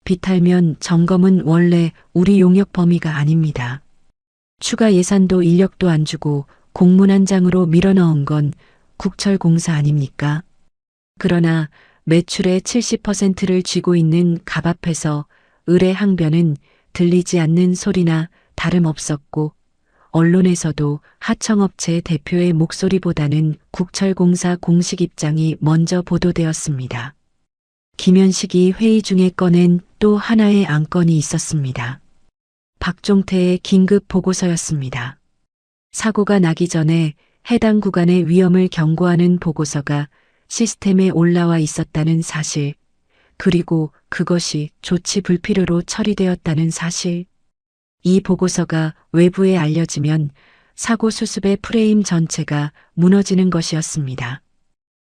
비탈면 점검은 원래 우리 용역 범위가 아닙니다. 추가 예산도 인력도 안 주고 공문 한 장으로 밀어넣은 건 국철공사 아닙니까? 그러나 매출의 70%를 쥐고 있는 갑 앞에서 의뢰 항변은 들리지 않는 소리나 다름없었고 언론에서도 하청업체 대표의 목소리보다는 국철공사 공식 입장이 먼저 보도되었습니다. 김현식이 회의 중에 꺼낸 또 하나의 안건이 있었습니다. 박종태의 긴급 보고서였습니다. 사고가 나기 전에 해당 구간의 위험을 경고하는 보고서가 시스템에 올라와 있었다는 사실, 그리고 그것이 조치 불필요로 처리되었다는 사실. 이 보고서가 외부에 알려지면 사고 수습의 프레임 전체가 무너지는 것이었습니다.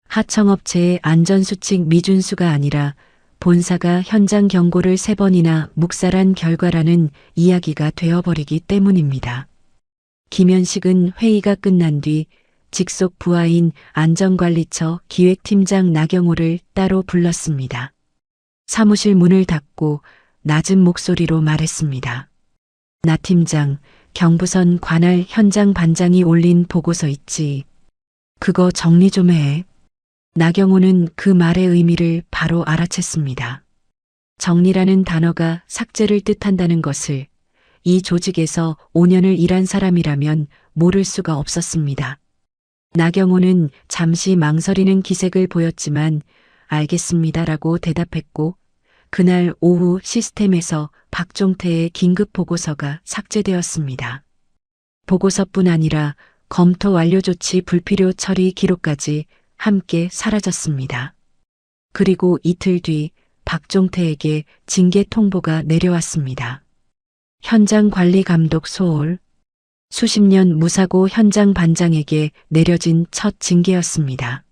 하청업체의 안전수칙 미준수가 아니라 본사가 현장 경고를 3번이나 묵살한 결과라는 이야기가 되어버리기 때문입니다. 김현식은 회의가 끝난 뒤 직속 부하인 안전관리처 기획팀장 나경호를 따로 불렀습니다. 사무실 문을 닫고 낮은 목소리로 말했습니다. 나 팀장, 경부선 관할 현장 반장이 올린 보고서 있지. 그거 정리 좀 해. 나경호는 그 말의 의미를 바로 알아챘습니다. 정리라는 단어가 삭제를 뜻한다는 것을 이 조직에서 5년을 일한 사람이라면 모를 수가 없었습니다. 나경호는 잠시 망설이는 기색을 보였지만 알겠습니다라고 대답했고 그날 오후 시스템에서 박종태의 긴급 보고서가 삭제되었습니다. 보고서뿐 아니라 검토 완료 조치 불필요 처리 기록까지 함께 사라졌습니다. 그리고 이틀 뒤 박종태에게 징계 통보가 내려왔습니다. 현장 관리 감독 소홀. 수십 년 무사고 현장 반장에게 내려진 첫 징계였습니다.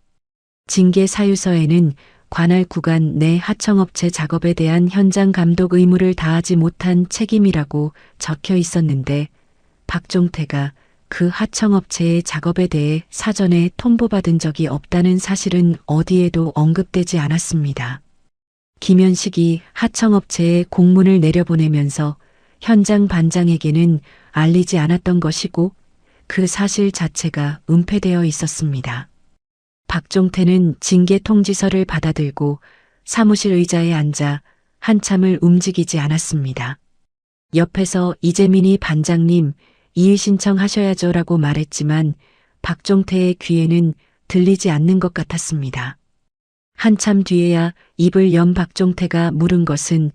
징계 사유서에는 관할 구간 내 하청업체 작업에 대한 현장 감독 의무를 다하지 못한 책임이라고 적혀 있었는데 박종태가 그 하청업체의 작업에 대해 사전에 통보받은 적이 없다는 사실은 어디에도 언급되지 않았습니다. 김현식이 하청업체에 공문을 내려보내면서 현장 반장에게는 알리지 않았던 것이고 그 사실 자체가 은폐되어 있었습니다. 박종태는 징계 통지서를 받아들고 사무실 의자에 앉아 한참을 움직이지 않았습니다. 옆에서 이재민이 반장님, 이의 신청하셔야죠라고 말했지만 박종태의 귀에는 들리지 않는 것 같았습니다. 한참 뒤에야 입을 연 박종태가 물은 것은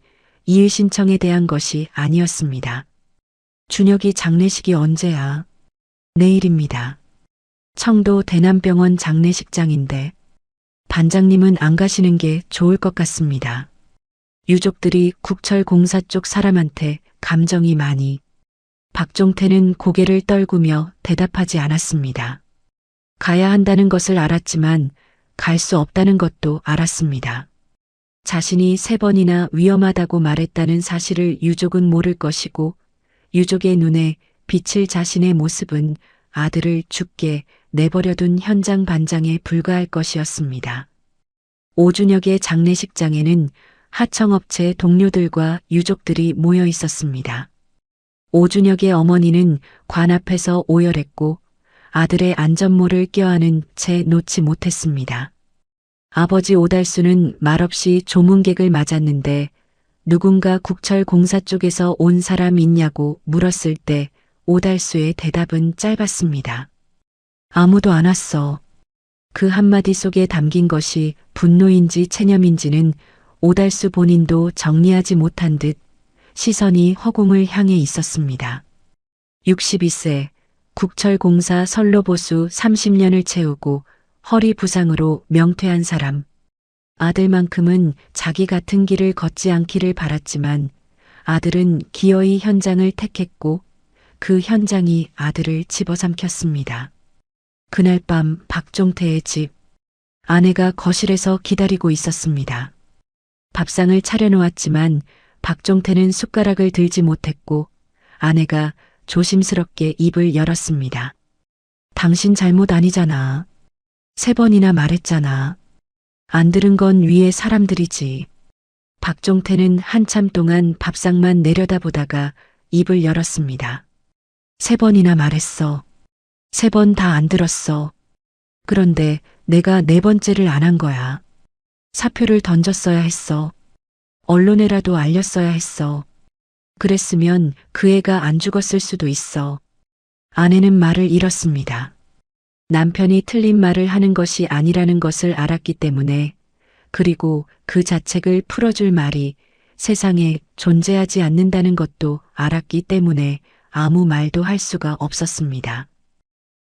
이의 신청에 대한 것이 아니었습니다. 준혁이 장례식이 언제야? 내일입니다. 청도 대남병원 장례식장인데 반장님은 안 가시는 게 좋을 것 같습니다. 유족들이 국철공사 쪽 사람한테 감정이 많이. 박종태는 고개를 떨구며 대답하지 않았습니다. 가야 한다는 것을 알았지만 갈 수 없다는 것도 알았습니다. 자신이 3번이나 위험하다고 말했다는 사실을 유족은 모를 것이고 유족의 눈에 비칠 자신의 모습은 아들을 죽게 내버려둔 현장 반장에 불과할 것이었습니다. 오준혁의 장례식장에는 하청업체 동료들과 유족들이 모여 있었습니다. 오준혁의 어머니는 관 앞에서 오열했고 아들의 안전모를 껴안은 채 놓지 못했습니다. 아버지 오달수는 말없이 조문객을 맞았는데 누군가 국철 공사 쪽에서 온 사람 있냐고 물었을 때 오달수의 대답은 짧았습니다. 아무도 안 왔어. 그 한마디 속에 담긴 것이 분노인지 체념인지는 오달수 본인도 정리하지 못한 듯 시선이 허공을 향해 있었습니다. 62세 국철공사 선로보수 30년을 채우고 허리 부상으로 명퇴한 사람. 아들만큼은 자기 같은 길을 걷지 않기를 바랐지만 아들은 기어이 현장을 택했고 그 현장이 아들을 집어삼켰습니다. 그날 밤 박종태의 집. 아내가 거실에서 기다리고 있었습니다. 밥상을 차려놓았지만 박종태는 숟가락을 들지 못했고 아내가 조심스럽게 입을 열었습니다. 당신 잘못 아니잖아. 3번이나 말했잖아. 안 들은 건 위에 사람들이지. 박종태는 한참 동안 밥상만 내려다보다가 입을 열었습니다. 3번이나 말했어. 3번 다 안 들었어. 그런데 내가 4번째를 안 한 거야. 사표를 던졌어야 했어. 언론에라도 알렸어야 했어. 그랬으면 그 애가 안 죽었을 수도 있어. 아내는 말을 잃었습니다. 남편이 틀린 말을 하는 것이 아니라는 것을 알았기 때문에, 그리고 그 자책을 풀어줄 말이 세상에 존재하지 않는다는 것도 알았기 때문에 아무 말도 할 수가 없었습니다.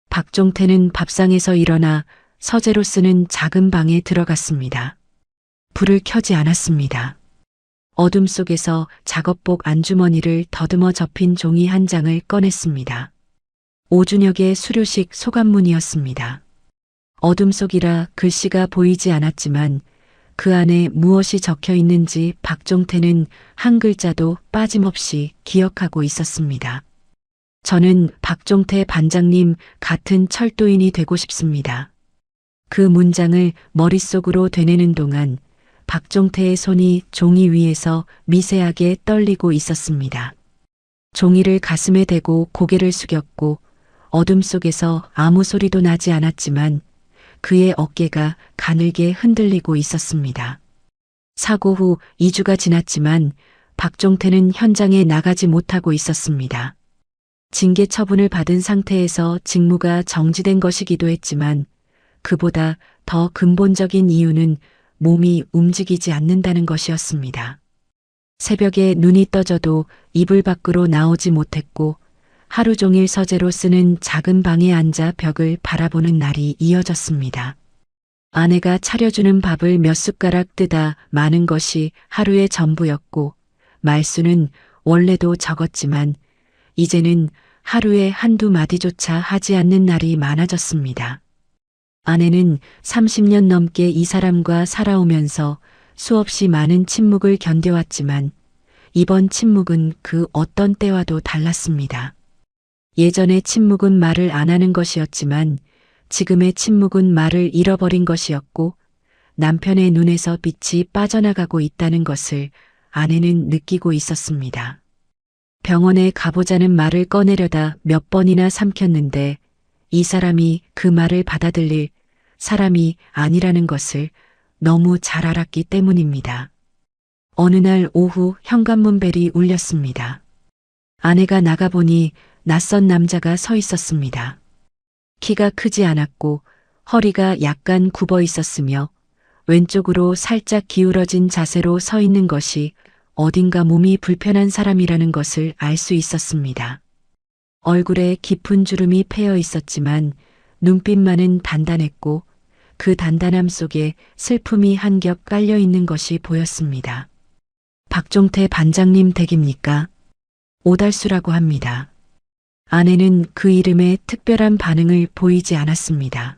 박종태는 밥상에서 일어나 서재로 쓰는 작은 방에 들어갔습니다. 불을 켜지 않았습니다. 어둠 속에서 작업복 안주머니를 더듬어 접힌 종이 한 장을 꺼냈습니다. 오준혁의 수료식 소감문이었습니다. 어둠 속이라 글씨가 보이지 않았지만 그 안에 무엇이 적혀 있는지 박종태는 한 글자도 빠짐없이 기억하고 있었습니다. 저는 박종태 반장님 같은 철도인이 되고 싶습니다. 그 문장을 머릿속으로 되뇌는 동안 박종태의 손이 종이 위에서 미세하게 떨리고 있었습니다. 종이를 가슴에 대고 고개를 숙였고 어둠 속에서 아무 소리도 나지 않았지만 그의 어깨가 가늘게 흔들리고 있었습니다. 사고 후 2주가 지났지만 박종태는 현장에 나가지 못하고 있었습니다. 징계 처분을 받은 상태에서 직무가 정지된 것이기도 했지만 그보다 더 근본적인 이유는 몸이 움직이지 않는다는 것이었습니다. 새벽에 눈이 떠져도 이불 밖으로 나오지 못했고 하루 종일 서재로 쓰는 작은 방에 앉아 벽을 바라보는 날이 이어졌습니다. 아내가 차려주는 밥을 몇 숟가락 뜨다 마는 것이 하루의 전부였고 말수는 원래도 적었지만 이제는 하루에 한두 마디조차 하지 않는 날이 많아졌습니다. 아내는 30년 넘게 이 사람과 살아오면서 수없이 많은 침묵을 견뎌왔지만 이번 침묵은 그 어떤 때와도 달랐습니다. 예전의 침묵은 말을 안 하는 것이었지만 지금의 침묵은 말을 잃어버린 것이었고 남편의 눈에서 빛이 빠져나가고 있다는 것을 아내는 느끼고 있었습니다. 병원에 가보자는 말을 꺼내려다 몇 번이나 삼켰는데 이 사람이 그 말을 받아들일 사람이 아니라는 것을 너무 잘 알았기 때문입니다. 어느 날 오후 현관문 벨이 울렸습니다. 아내가 나가보니 낯선 남자가 서 있었습니다. 키가 크지 않았고 허리가 약간 굽어 있었으며 왼쪽으로 살짝 기울어진 자세로 서 있는 것이 어딘가 몸이 불편한 사람이라는 것을 알 수 있었습니다. 얼굴에 깊은 주름이 패여 있었지만 눈빛만은 단단했고 그 단단함 속에 슬픔이 한 겹 깔려 있는 것이 보였습니다. 박종태 반장님 댁입니까? 오달수라고 합니다. 아내는 그 이름에 특별한 반응을 보이지 않았습니다.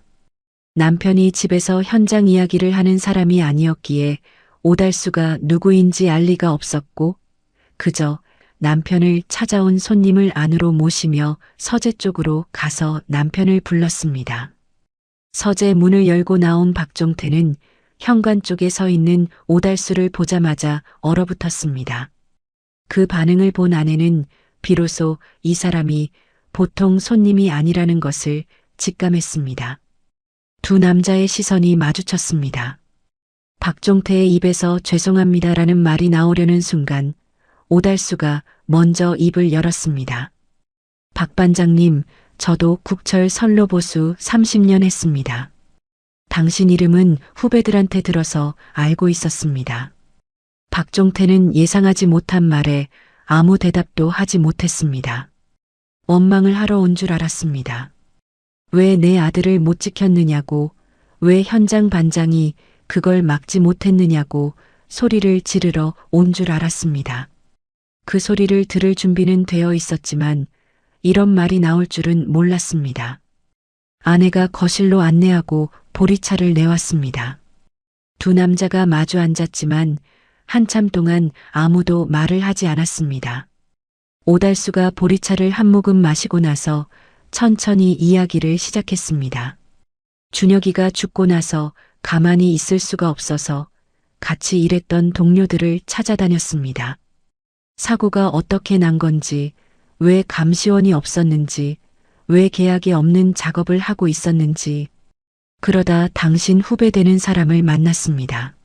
남편이 집에서 현장 이야기를 하는 사람이 아니었기에 오달수가 누구인지 알 리가 없었고 그저 남편을 찾아온 손님을 안으로 모시며 서재 쪽으로 가서 남편을 불렀습니다. 서재 문을 열고 나온 박종태는 현관 쪽에 서 있는 오달수를 보자마자 얼어붙었습니다. 그 반응을 본 아내는 비로소 이 사람이 보통 손님이 아니라는 것을 직감했습니다. 두 남자의 시선이 마주쳤습니다. 박종태의 입에서 죄송합니다라는 말이 나오려는 순간 오달수가 먼저 입을 열었습니다. 박 반장님, 저도 국철 선로보수 30년 했습니다. 당신 이름은 후배들한테 들어서 알고 있었습니다. 박종태는 예상하지 못한 말에 아무 대답도 하지 못했습니다. 원망을 하러 온 줄 알았습니다. 왜 내 아들을 못 지켰느냐고, 왜 현장 반장이 그걸 막지 못했느냐고 소리를 지르러 온 줄 알았습니다. 그 소리를 들을 준비는 되어 있었지만 이런 말이 나올 줄은 몰랐습니다. 아내가 거실로 안내하고 보리차를 내왔습니다. 두 남자가 마주 앉았지만 한참 동안 아무도 말을 하지 않았습니다. 오달수가 보리차를 한 모금 마시고 나서 천천히 이야기를 시작했습니다. 준혁이가 죽고 나서 가만히 있을 수가 없어서 같이 일했던 동료들을 찾아다녔습니다. 사고가 어떻게 난 건지, 왜 감시원이 없었는지, 왜 계약이 없는 작업을 하고 있었는지, 그러다 당신 후배 되는 사람을 만났습니다.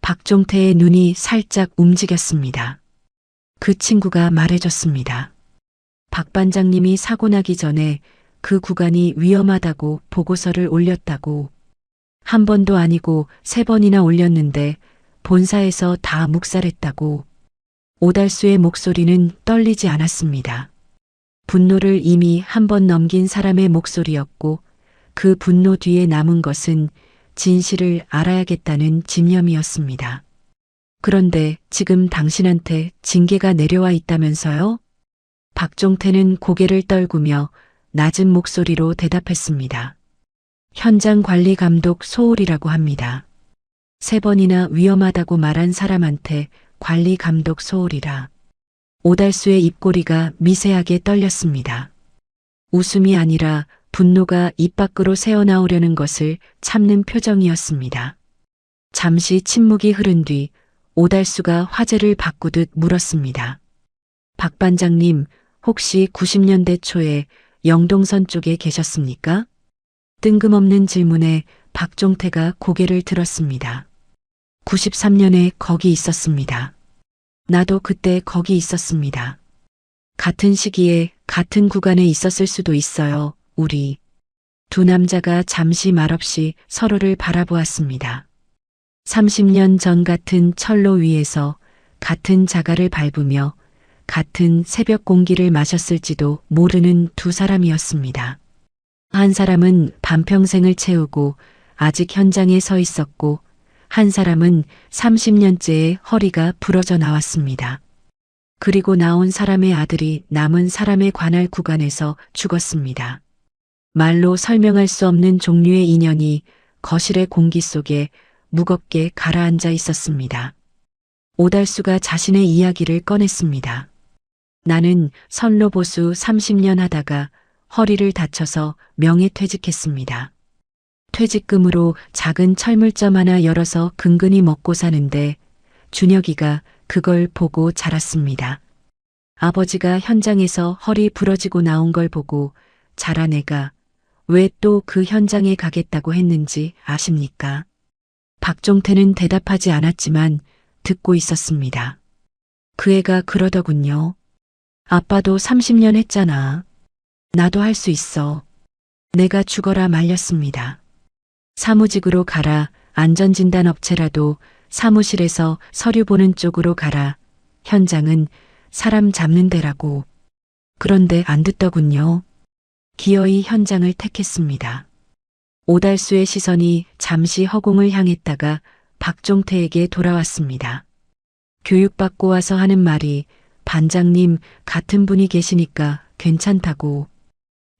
박종태의 눈이 살짝 움직였습니다. 그 친구가 말해줬습니다. 박 반장님이 사고 나기 전에 그 구간이 위험하다고 보고서를 올렸다고. 한 번도 아니고 3번이나 올렸는데 본사에서 다 묵살했다고. 오달수의 목소리는 떨리지 않았습니다. 분노를 이미 한 번 넘긴 사람의 목소리였고 그 분노 뒤에 남은 것은 진실을 알아야겠다는 집념이었습니다. 그런데 지금 당신한테 징계가 내려와 있다면서요? 박종태는 고개를 떨구며 낮은 목소리로 대답했습니다. 현장 관리 감독 소홀이라고 합니다. 3번이나 위험하다고 말한 사람한테 관리 감독 소홀이라. 오달수의 입꼬리가 미세하게 떨렸습니다. 웃음이 아니라 분노가 입 밖으로 새어나오려는 것을 참는 표정이었습니다. 잠시 침묵이 흐른 뒤 오달수가 화제를 바꾸듯 물었습니다. 박 반장님, 혹시 90년대 초에 영동선 쪽에 계셨습니까? 뜬금없는 질문에 박종태가 고개를 들었습니다. 93년에 거기 있었습니다. 나도 그때 거기 있었습니다. 같은 시기에 같은 구간에 있었을 수도 있어요, 우리. 두 남자가 잠시 말없이 서로를 바라보았습니다. 30년 전 같은 철로 위에서 같은 자갈을 밟으며 같은 새벽 공기를 마셨을지도 모르는 두 사람이었습니다. 한 사람은 반평생을 채우고 아직 현장에 서 있었고 한 사람은 30년째에 허리가 부러져 나왔습니다. 그리고 나온 사람의 아들이 남은 사람에 관할 구간에서 죽었습니다. 말로 설명할 수 없는 종류의 인연이 거실의 공기 속에 무겁게 가라앉아 있었습니다. 오달수가 자신의 이야기를 꺼냈습니다. 나는 선로보수 30년 하다가 허리를 다쳐서 명예퇴직했습니다. 퇴직금으로 작은 철물점 하나 열어서 근근히 먹고 사는데 준혁이가 그걸 보고 자랐습니다. 아버지가 현장에서 허리 부러지고 나온 걸 보고 자란 애가 왜 또 그 현장에 가겠다고 했는지 아십니까? 박종태는 대답하지 않았지만 듣고 있었습니다. 그 애가 그러더군요. 아빠도 30년 했잖아. 나도 할 수 있어. 내가 죽어라 말렸습니다. 사무직으로 가라. 안전진단 업체라도 사무실에서 서류 보는 쪽으로 가라. 현장은 사람 잡는 데라고. 그런데 안 듣더군요. 기어이 현장을 택했습니다. 오달수의 시선이 잠시 허공을 향했다가 박종태에게 돌아왔습니다. 교육받고 와서 하는 말이 반장님 같은 분이 계시니까 괜찮다고.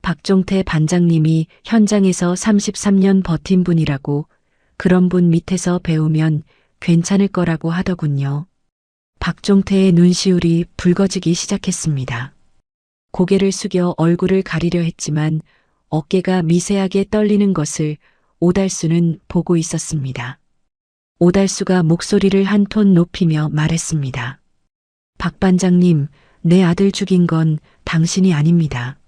박종태 반장님이 현장에서 33년 버틴 분이라고 그런 분 밑에서 배우면 괜찮을 거라고 하더군요. 박종태의 눈시울이 붉어지기 시작했습니다. 고개를 숙여 얼굴을 가리려 했지만 어깨가 미세하게 떨리는 것을 오달수는 보고 있었습니다. 오달수가 목소리를 한 톤 높이며 말했습니다. 박 반장님, 내 아들 죽인 건 당신이 아닙니다.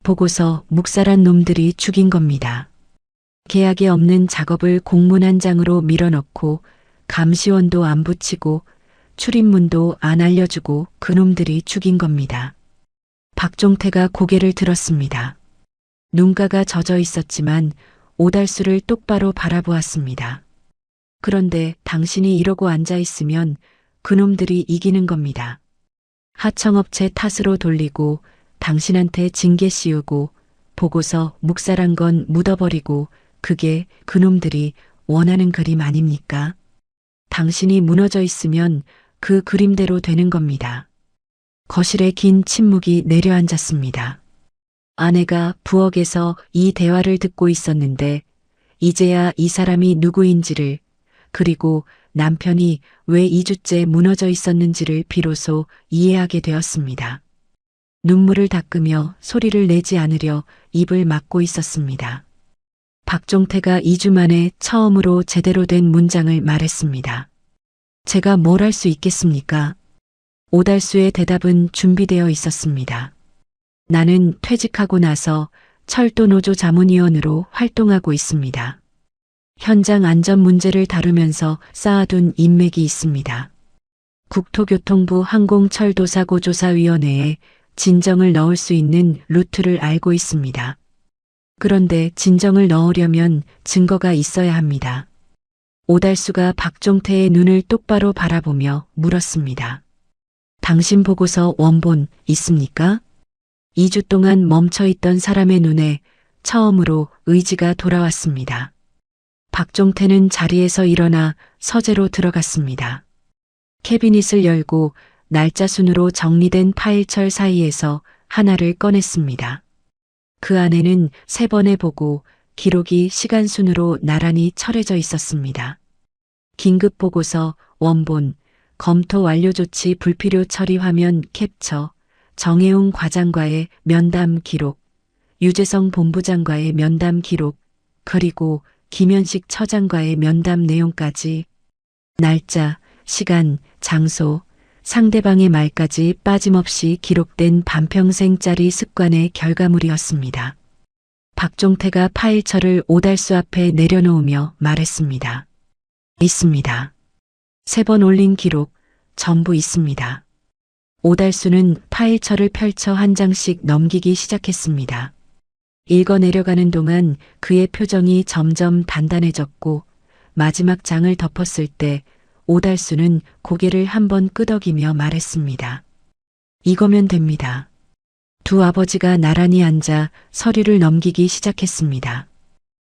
보고서 묵살한 놈들이 죽인 겁니다. 계약에 없는 작업을 공문 한 장으로 밀어넣고 감시원도 안 붙이고 출입문도 안 알려주고 그놈들이 죽인 겁니다. 박종태가 고개를 들었습니다. 눈가가 젖어 있었지만 오달수를 똑바로 바라보았습니다. 그런데 당신이 이러고 앉아 있으면 그놈들이 이기는 겁니다. 하청업체 탓으로 돌리고 당신한테 징계 씌우고 보고서 묵살한 건 묻어버리고 그게 그놈들이 원하는 그림 아닙니까? 당신이 무너져 있으면 그 그림대로 되는 겁니다. 거실에 긴 침묵이 내려앉았습니다. 아내가 부엌에서 이 대화를 듣고 있었는데 이제야 이 사람이 누구인지를 그리고 남편이 왜 2주째 무너져 있었는지를 비로소 이해하게 되었습니다. 눈물을 닦으며 소리를 내지 않으려 입을 막고 있었습니다. 박종태가 2주 만에 처음으로 제대로 된 문장을 말했습니다. 제가 뭘 할 수 있겠습니까? 오달수의 대답은 준비되어 있었습니다. 나는 퇴직하고 나서 철도노조 자문위원으로 활동하고 있습니다. 현장 안전 문제를 다루면서 쌓아둔 인맥이 있습니다. 국토교통부 항공철도사고조사위원회에 진정을 넣을 수 있는 루트를 알고 있습니다. 그런데 진정을 넣으려면 증거가 있어야 합니다. 오달수가 박종태의 눈을 똑바로 바라보며 물었습니다. 당신 보고서 원본 있습니까? 2주 동안 멈춰있던 사람의 눈에 처음으로 의지가 돌아왔습니다. 박종태는 자리에서 일어나 서재로 들어갔습니다. 캐비닛을 열고 날짜 순으로 정리된 파일철 사이에서 하나를 꺼냈습니다. 그 안에는 3번의 보고 기록이 시간 순으로 나란히 철해져 있었습니다. 긴급 보고서, 원본, 검토 완료 조치 불필요 처리 화면 캡처, 정혜웅 과장과의 면담 기록, 유재성 본부장과의 면담 기록, 그리고 김현식 처장과의 면담 내용까지 날짜, 시간, 장소, 상대방의 말까지 빠짐없이 기록된 반평생짜리 습관의 결과물이었습니다. 박종태가 파일철을 오달수 앞에 내려놓으며 말했습니다. 있습니다. 3번 올린 기록 전부 있습니다. 오달수는 파일철을 펼쳐 한 장씩 넘기기 시작했습니다. 읽어 내려가는 동안 그의 표정이 점점 단단해졌고 마지막 장을 덮었을 때 오달수는 고개를 한번 끄덕이며 말했습니다. 이거면 됩니다. 두 아버지가 나란히 앉아 서류를 넘기기 시작했습니다.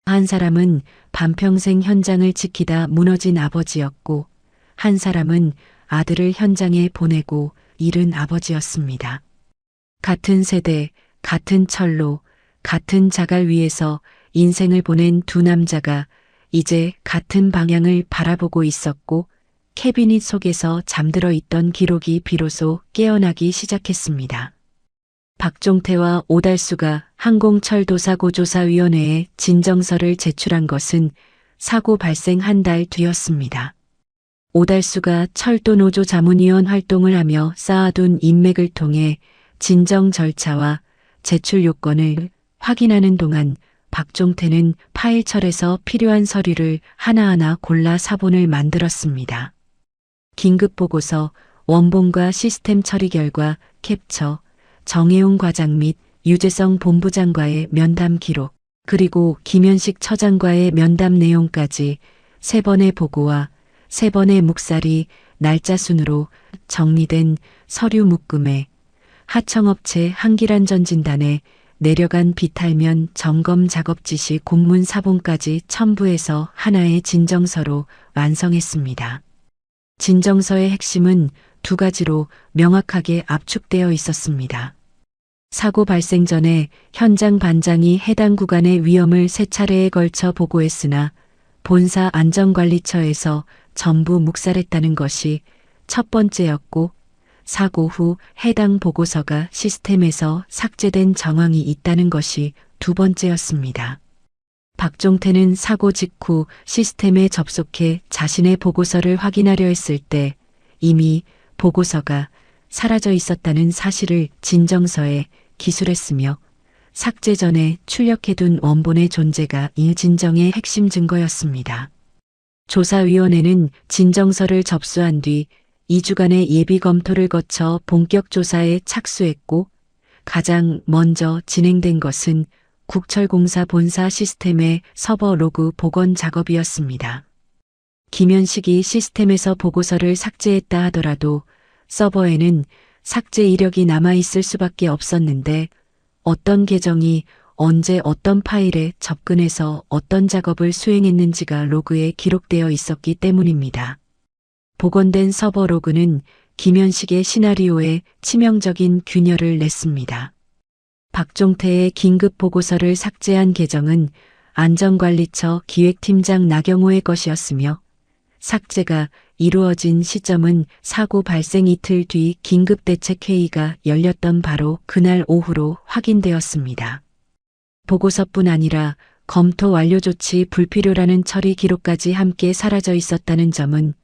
한 사람은 반평생 현장을 지키다 무너진 아버지였고 한 사람은 아들을 현장에 보내고 잃은 아버지였습니다. 같은 세대, 같은 철로, 같은 자갈 위에서 인생을 보낸 두 남자가 이제 같은 방향을 바라보고 있었고 캐비닛 속에서 잠들어 있던 기록이 비로소 깨어나기 시작했습니다. 박종태와 오달수가 항공철도사고조사위원회에 진정서를 제출한 것은 사고 발생 한 달 뒤였습니다. 오달수가 철도노조 자문위원 활동을 하며 쌓아둔 인맥을 통해 진정 절차와 제출 요건을 확인하는 동안 박종태는 파일철에서 필요한 서류를 하나하나 골라 사본을 만들었습니다. 긴급보고서, 원본과 시스템 처리 결과, 캡처, 정혜웅 과장 및 유재성 본부장과의 면담 기록, 그리고 김현식 처장과의 면담 내용까지 3번의 보고와 3번의 묵살이 날짜 순으로 정리된 서류 묶음에 하청업체 한길안전진단에 내려간 비탈면 점검 작업 지시 공문 사본까지 첨부해서 하나의 진정서로 완성했습니다. 진정서의 핵심은 2가지로 명확하게 압축되어 있었습니다. 사고 발생 전에 현장 반장이 해당 구간의 위험을 3차례에 걸쳐 보고했으나 본사 안전관리처에서 전부 묵살했다는 것이 첫 번째였고 사고 후 해당 보고서가 시스템에서 삭제된 정황이 있다는 것이 2번째였습니다. 박종태는 사고 직후 시스템에 접속해 자신의 보고서를 확인하려 했을 때 이미 보고서가 사라져 있었다는 사실을 진정서에 기술했으며 삭제 전에 출력해둔 원본의 존재가 이 진정의 핵심 증거였습니다. 조사위원회는 진정서를 접수한 뒤 2주간의 예비 검토를 거쳐 본격 조사에 착수했고 가장 먼저 진행된 것은 국철공사 본사 시스템의 서버 로그 복원 작업이었습니다. 김현식이 시스템에서 보고서를 삭제했다 하더라도 서버에는 삭제 이력이 남아있을 수밖에 없었는데 어떤 계정이 언제 어떤 파일에 접근해서 어떤 작업을 수행했는지가 로그에 기록되어 있었기 때문입니다. 복원된 서버 로그는 김현식의 시나리오에 치명적인 균열을 냈습니다. 박종태의 긴급 보고서를 삭제한 계정은 안전관리처 기획팀장 나경호의 것이었으며 삭제가 이루어진 시점은 사고 발생 이틀 뒤 긴급대책회의가 열렸던 바로 그날 오후로 확인되었습니다. 보고서뿐 아니라 검토 완료 조치 불필요라는 처리 기록까지 함께 사라져 있었다는 점은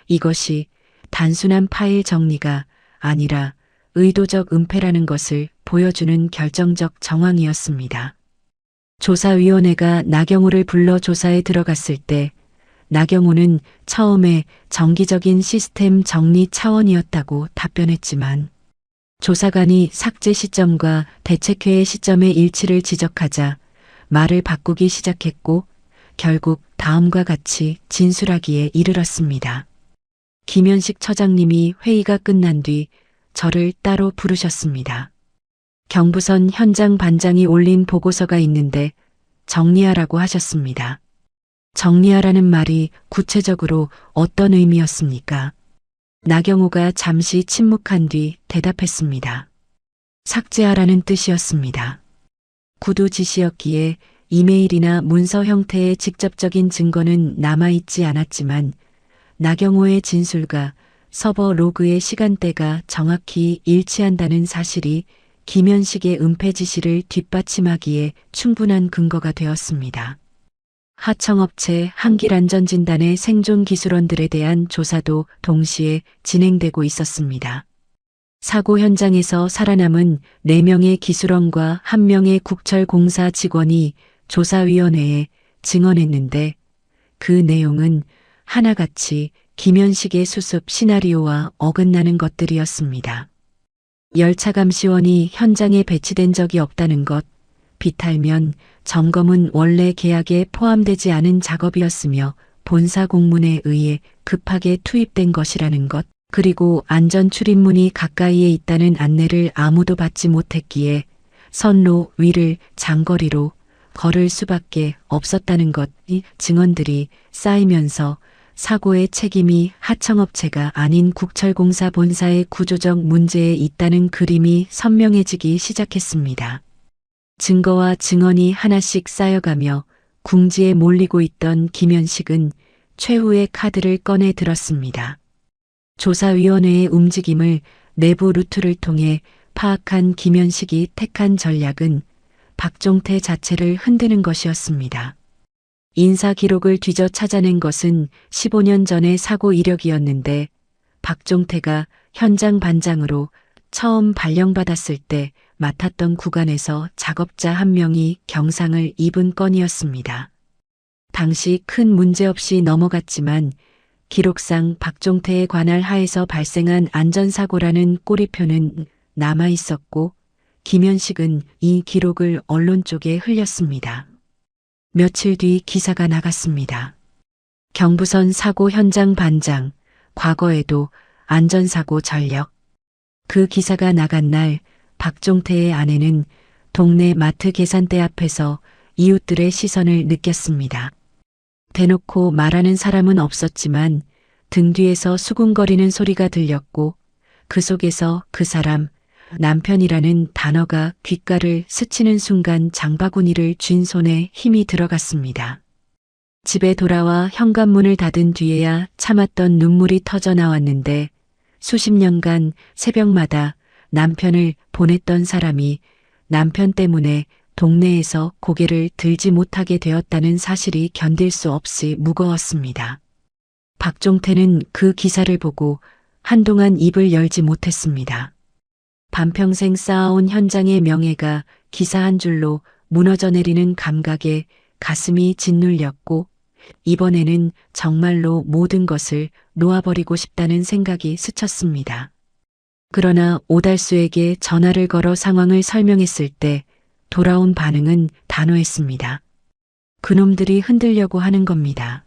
이것이 단순한 파일 정리가 아니라 의도적 은폐라는 것을 보여주는 결정적 정황이었습니다. 조사위원회가 나경호를 불러 조사에 들어갔을 때 나경호는 처음에 정기적인 시스템 정리 차원이었다고 답변했지만 조사관이 삭제 시점과 대책회의 시점의 일치를 지적하자 말을 바꾸기 시작했고 결국 다음과 같이 진술하기에 이르렀습니다. 김현식 처장님이 회의가 끝난 뒤 저를 따로 부르셨습니다. 경부선 현장 반장이 올린 보고서가 있는데 정리하라고 하셨습니다. 정리하라는 말이 구체적으로 어떤 의미였습니까? 나경호가 잠시 침묵한 뒤 대답했습니다. 삭제하라는 뜻이었습니다. 구두 지시였기에 이메일이나 문서 형태의 직접적인 증거는 남아있지 않았지만 나경호의 진술과 서버 로그의 시간대가 정확히 일치한다는 사실이 김현식의 은폐 지시를 뒷받침하기에 충분한 근거가 되었습니다. 하청업체 한길안전진단의 생존 기술원들에 대한 조사도 동시에 진행되고 있었습니다. 사고 현장에서 살아남은 4명의 기술원과 1명의 국철공사 직원이 조사위원회에 증언했는데 그 내용은 하나같이 김현식의 수습 시나리오와 어긋나는 것들이었습니다. 열차감시원이 현장에 배치된 적이 없다는 것, 비탈면 점검은 원래 계약에 포함되지 않은 작업이었으며 본사 공문에 의해 급하게 투입된 것이라는 것, 그리고 안전 출입문이 가까이에 있다는 안내를 아무도 받지 못했기에 선로 위를 장거리로 걸을 수밖에 없었다는 것이 증언들이 쌓이면서 사고의 책임이 하청업체가 아닌 국철공사 본사의 구조적 문제에 있다는 그림이 선명해지기 시작했습니다. 증거와 증언이 하나씩 쌓여가며 궁지에 몰리고 있던 김현식은 최후의 카드를 꺼내 들었습니다. 조사위원회의 움직임을 내부 루트를 통해 파악한 김현식이 택한 전략은 박종태 자체를 흔드는 것이었습니다. 인사 기록을 뒤져 찾아낸 것은 15년 전의 사고 이력이었는데 박종태가 현장 반장으로 처음 발령받았을 때 맡았던 구간에서 작업자 1명이 경상을 입은 건이었습니다. 당시 큰 문제 없이 넘어갔지만 기록상 박종태의 관할 하에서 발생한 안전사고라는 꼬리표는 남아있었고 김현식은 이 기록을 언론 쪽에 흘렸습니다. 며칠 뒤 기사가 나갔습니다. 경부선 사고 현장 반장, 과거에도 안전사고 전력. 그 기사가 나간 날 박종태의 아내는 동네 마트 계산대 앞에서 이웃들의 시선을 느꼈습니다. 대놓고 말하는 사람은 없었지만 등 뒤에서 수군거리는 소리가 들렸고 그 속에서 그 사람, 남편이라는 단어가 귓가를 스치는 순간 장바구니를 쥔 손에 힘이 들어갔습니다. 집에 돌아와 현관문을 닫은 뒤에야 참았던 눈물이 터져 나왔는데 수십 년간 새벽마다 남편을 보냈던 사람이 남편 때문에 동네에서 고개를 들지 못하게 되었다는 사실이 견딜 수 없이 무거웠습니다. 박종태는 그 기사를 보고 한동안 입을 열지 못했습니다. 반평생 쌓아온 현장의 명예가 기사 한 줄로 무너져 내리는 감각에 가슴이 짓눌렸고 이번에는 정말로 모든 것을 놓아버리고 싶다는 생각이 스쳤습니다. 그러나 오달수에게 전화를 걸어 상황을 설명했을 때 돌아온 반응은 단호했습니다. 그놈들이 흔들려고 하는 겁니다.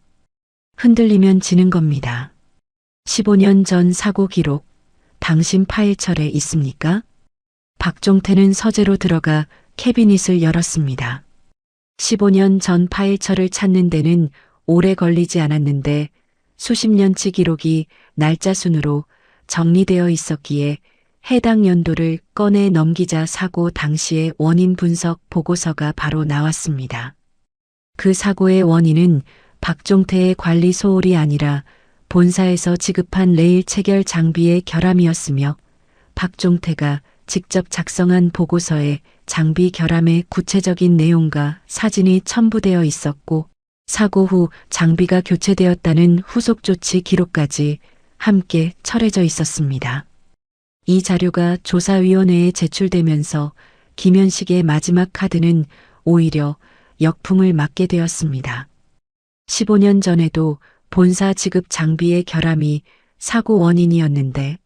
흔들리면 지는 겁니다. 15년 전 사고 기록, 당신 파일철에 있습니까? 박종태는 서재로 들어가 캐비닛을 열었습니다. 15년 전 파일철을 찾는 데는 오래 걸리지 않았는데 수십 년치 기록이 날짜 순으로 정리되어 있었기에 해당 연도를 꺼내 넘기자 사고 당시의 원인 분석 보고서가 바로 나왔습니다. 그 사고의 원인은 박종태의 관리 소홀이 아니라 본사에서 지급한 레일 체결 장비의 결함이었으며 박종태가 직접 작성한 보고서에 장비 결함의 구체적인 내용과 사진이 첨부되어 있었고 사고 후 장비가 교체되었다는 후속 조치 기록까지 함께 철해져 있었습니다. 이 자료가 조사위원회에 제출되면서 김현식의 마지막 카드는 오히려 역풍을 맞게 되었습니다. 15년 전에도 본사 지급 장비의 결함이 사고 원인이었는데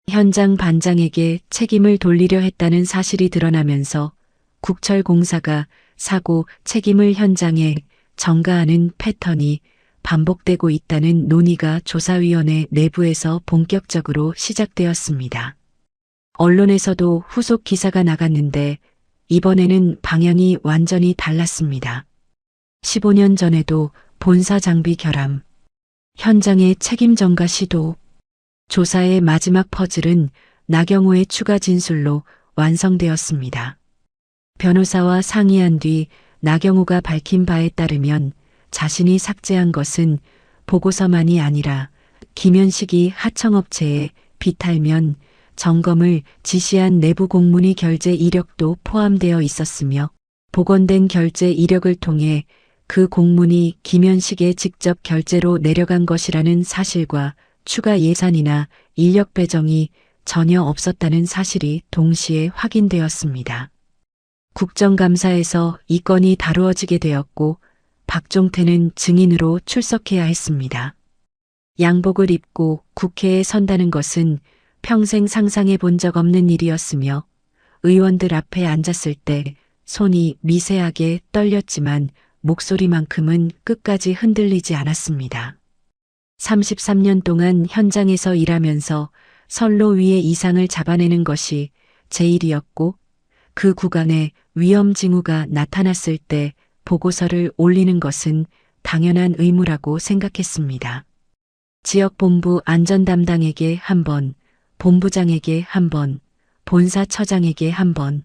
현장 반장에게 책임을 돌리려 했다는 사실이 드러나면서 국철공사가 사고 책임을 현장에 전가하는 패턴이 반복되고 있다는 논의가 조사위원회 내부에서 본격적으로 시작되었습니다. 언론에서도 후속 기사가 나갔는데 이번에는 방향이 완전히 달랐습니다. 15년 전에도 본사 장비 결함, 현장의 책임 전가 시도, 조사의 마지막 퍼즐은 나경호의 추가 진술로 완성되었습니다. 변호사와 상의한 뒤 나경호가 밝힌 바에 따르면 자신이 삭제한 것은 보고서만이 아니라 김현식이 하청업체에 비탈면 점검을 지시한 내부 공문의 결제 이력도 포함되어 있었으며 복원된 결제 이력을 통해 그 공문이 김현식의 직접 결제로 내려간 것이라는 사실과 추가 예산이나 인력 배정이 전혀 없었다는 사실이 동시에 확인되었습니다. 국정감사에서 이 건이 다루어지게 되었고 박종태는 증인으로 출석해야 했습니다. 양복을 입고 국회에 선다는 것은 평생 상상해 본 적 없는 일이었으며 의원들 앞에 앉았을 때 손이 미세하게 떨렸지만 목소리만큼은 끝까지 흔들리지 않았습니다. 33년 동안 현장에서 일하면서 선로 위의 이상을 잡아내는 것이 제 일이었고 그 구간에 위험 징후가 나타났을 때 보고서를 올리는 것은 당연한 의무라고 생각했습니다. 지역본부 안전담당에게 한 번, 본부장에게 한 번, 본사처장에게 한 번,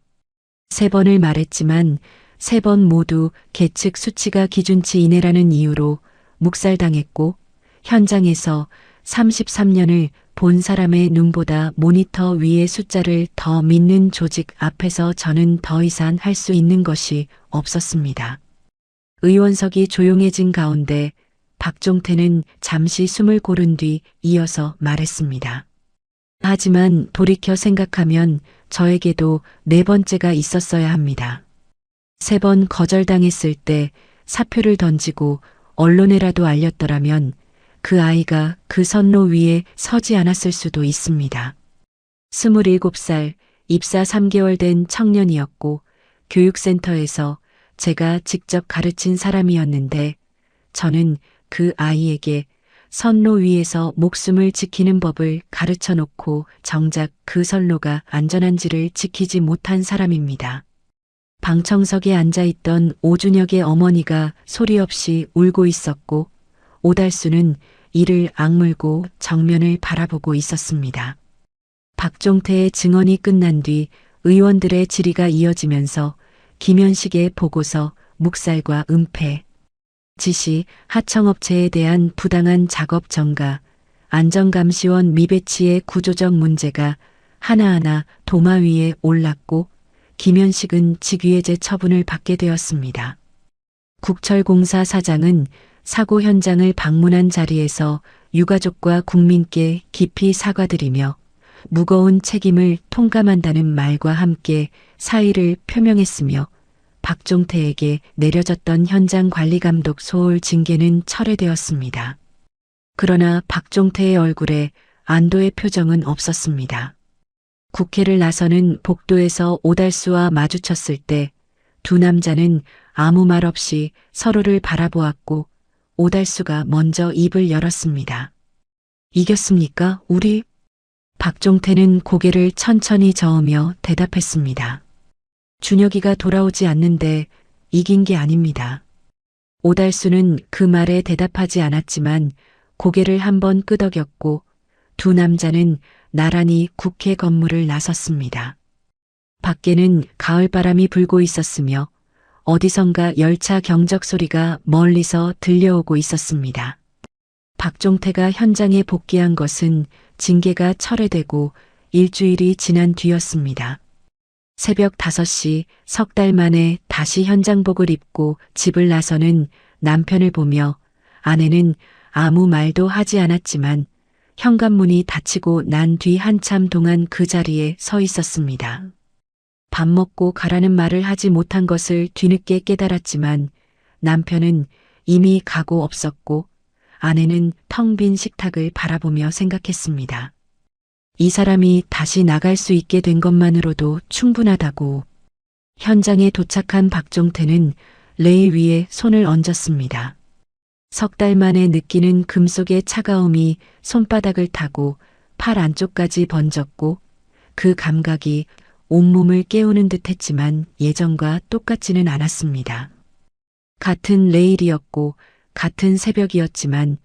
3번을 말했지만 3번 모두 계측 수치가 기준치 이내라는 이유로 묵살당했고 현장에서 33년을 본 사람의 눈보다 모니터 위의 숫자를 더 믿는 조직 앞에서 저는 더 이상 할 수 있는 것이 없었습니다. 의원석이 조용해진 가운데 박종태는 잠시 숨을 고른 뒤 이어서 말했습니다. 하지만 돌이켜 생각하면 저에게도 4번째가 있었어야 합니다. 3번 거절당했을 때 사표를 던지고 언론에라도 알렸더라면 그 아이가 그 선로 위에 서지 않았을 수도 있습니다. 27살, 입사 3개월 된 청년이었고 교육센터에서 제가 직접 가르친 사람이었는데 저는 그 아이에게 선로 위에서 목숨을 지키는 법을 가르쳐 놓고 정작 그 선로가 안전한지를 지키지 못한 사람입니다. 방청석에 앉아있던 오준혁의 어머니가 소리 없이 울고 있었고 오달수는 이를 악물고 정면을 바라보고 있었습니다. 박종태의 증언이 끝난 뒤 의원들의 질의가 이어지면서 김현식의 보고서, 묵살과 은폐, 지시, 하청업체에 대한 부당한 작업 전가, 안전감시원 미배치의 구조적 문제가 하나하나 도마 위에 올랐고 김현식은 직위해제 처분을 받게 되었습니다. 국철공사 사장은 사고 현장을 방문한 자리에서 유가족과 국민께 깊이 사과드리며 무거운 책임을 통감한다는 말과 함께 사의를 표명했으며 박종태에게 내려졌던 현장 관리 감독 소홀 징계는 철회되었습니다. 그러나 박종태의 얼굴에 안도의 표정은 없었습니다. 국회를 나서는 복도에서 오달수와 마주쳤을 때 두 남자는 아무 말 없이 서로를 바라보았고 오달수가 먼저 입을 열었습니다. 이겼습니까, 우리? 박종태는 고개를 천천히 저으며 대답했습니다. 준혁이가 돌아오지 않는데 이긴 게 아닙니다. 오달수는 그 말에 대답하지 않았지만 고개를 한번 끄덕였고 두 남자는 나란히 국회 건물을 나섰습니다. 밖에는 가을바람이 불고 있었으며 어디선가 열차 경적 소리가 멀리서 들려오고 있었습니다. 박종태가 현장에 복귀한 것은 징계가 철회되고 일주일이 지난 뒤였습니다. 새벽 5시 석 달 만에 다시 현장복을 입고 집을 나서는 남편을 보며 아내는 아무 말도 하지 않았지만 현관문이 닫히고 난 뒤 한참 동안 그 자리에 서 있었습니다. 밥 먹고 가라는 말을 하지 못한 것을 뒤늦게 깨달았지만 남편은 이미 가고 없었고 아내는 텅 빈 식탁을 바라보며 생각했습니다. 이 사람이 다시 나갈 수 있게 된 것만으로도 충분하다고. 현장에 도착한 박종태는 레일 위에 손을 얹었습니다. 석 달 만에 느끼는 금속의 차가움이 손바닥을 타고 팔 안쪽까지 번졌고 그 감각이 온몸을 깨우는 듯 했지만 예전과 똑같지는 않았습니다. 같은 레일이었고 같은 새벽이었지만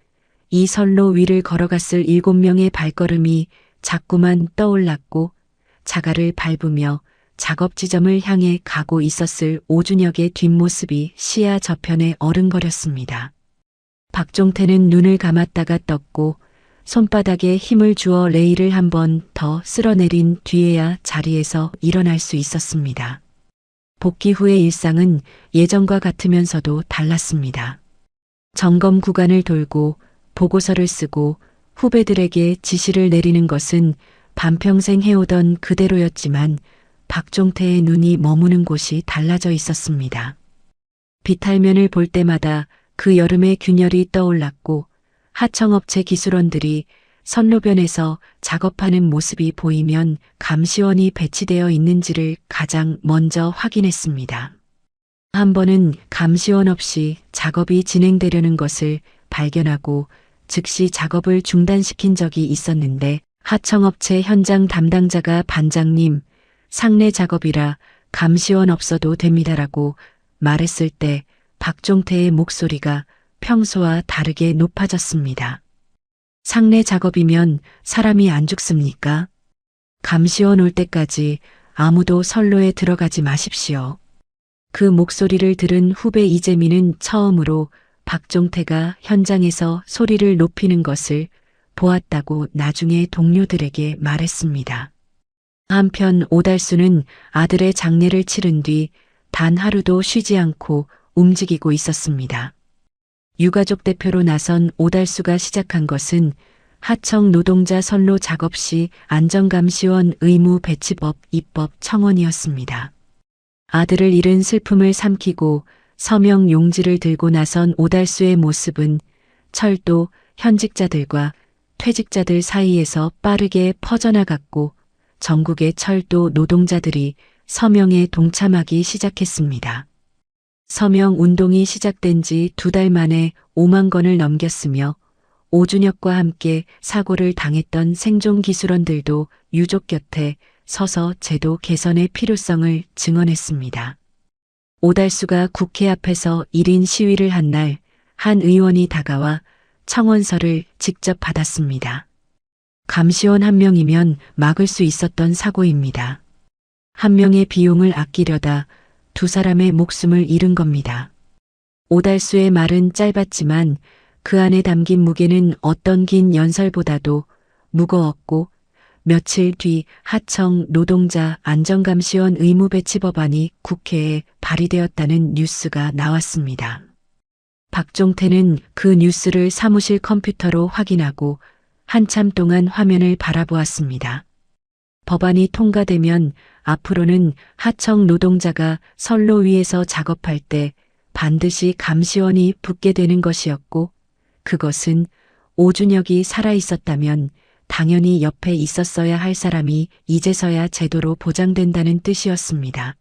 이 선로 위를 걸어갔을 7명의 발걸음이 자꾸만 떠올랐고 자갈을 밟으며 작업 지점을 향해 가고 있었을 오준혁의 뒷모습이 시야 저편에 어른거렸습니다. 박종태는 눈을 감았다가 떴고 손바닥에 힘을 주어 레일을 한 번 더 쓸어내린 뒤에야 자리에서 일어날 수 있었습니다. 복귀 후의 일상은 예전과 같으면서도 달랐습니다. 점검 구간을 돌고 보고서를 쓰고 후배들에게 지시를 내리는 것은 반평생 해오던 그대로였지만 박종태의 눈이 머무는 곳이 달라져 있었습니다. 비탈면을 볼 때마다 그 여름의 균열이 떠올랐고 하청업체 기술원들이 선로변에서 작업하는 모습이 보이면 감시원이 배치되어 있는지를 가장 먼저 확인했습니다. 한 번은 감시원 없이 작업이 진행되려는 것을 발견하고 즉시 작업을 중단시킨 적이 있었는데 하청업체 현장 담당자가 반장님, 상내 작업이라 감시원 없어도 됩니다라고 말했을 때 박종태의 목소리가 평소와 다르게 높아졌습니다. 상내 작업이면 사람이 안 죽습니까? 감시원 올 때까지 아무도 선로에 들어가지 마십시오. 그 목소리를 들은 후배 이재민은 처음으로 박종태가 현장에서 소리를 높이는 것을 보았다고 나중에 동료들에게 말했습니다. 한편 오달수는 아들의 장례를 치른 뒤 단 하루도 쉬지 않고 움직이고 있었습니다. 유가족 대표로 나선 오달수가 시작한 것은 하청 노동자 선로 작업 시 안전감시원 의무 배치법 입법 청원이었습니다. 아들을 잃은 슬픔을 삼키고 서명 용지를 들고 나선 오달수의 모습은 철도 현직자들과 퇴직자들 사이에서 빠르게 퍼져나갔고 전국의 철도 노동자들이 서명에 동참하기 시작했습니다. 서명 운동이 시작된 지 2달 만에 5만 건을 넘겼으며 오준혁과 함께 사고를 당했던 생존 기술원들도 유족 곁에 서서 제도 개선의 필요성을 증언했습니다. 오달수가 국회 앞에서 1인 시위를 한 날 한 의원이 다가와 청원서를 직접 받았습니다. 감시원 1명이면 막을 수 있었던 사고입니다. 1명의 비용을 아끼려다 2사람의 목숨을 잃은 겁니다. 오달수의 말은 짧았지만 그 안에 담긴 무게는 어떤 긴 연설보다도 무거웠고 며칠 뒤 하청 노동자 안전감시원 의무배치법안이 국회에 발의되었다는 뉴스가 나왔습니다. 박종태는 그 뉴스를 사무실 컴퓨터로 확인하고 한참 동안 화면을 바라보았습니다. 법안이 통과되면 앞으로는 하청 노동자가 선로 위에서 작업할 때 반드시 감시원이 붙게 되는 것이었고, 그것은 오준혁이 살아 있었다면 당연히 옆에 있었어야 할 사람이 이제서야 제도로 보장된다는 뜻이었습니다.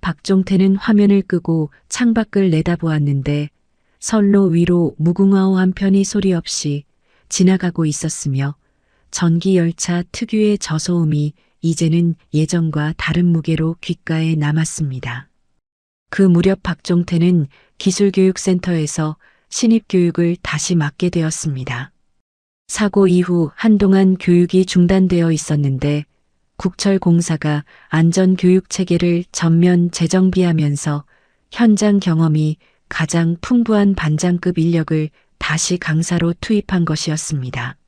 박종태는 화면을 끄고 창밖을 내다보았는데 선로 위로 무궁화호 한 편이 소리 없이 지나가고 있었으며 전기열차 특유의 저소음이 이제는 예전과 다른 무게로 귓가에 남았습니다. 그 무렵 박종태는 기술교육센터에서 신입교육을 다시 맡게 되었습니다. 사고 이후 한동안 교육이 중단되어 있었는데 국철공사가 안전교육체계를 전면 재정비하면서 현장 경험이 가장 풍부한 반장급 인력을 다시 강사로 투입한 것이었습니다.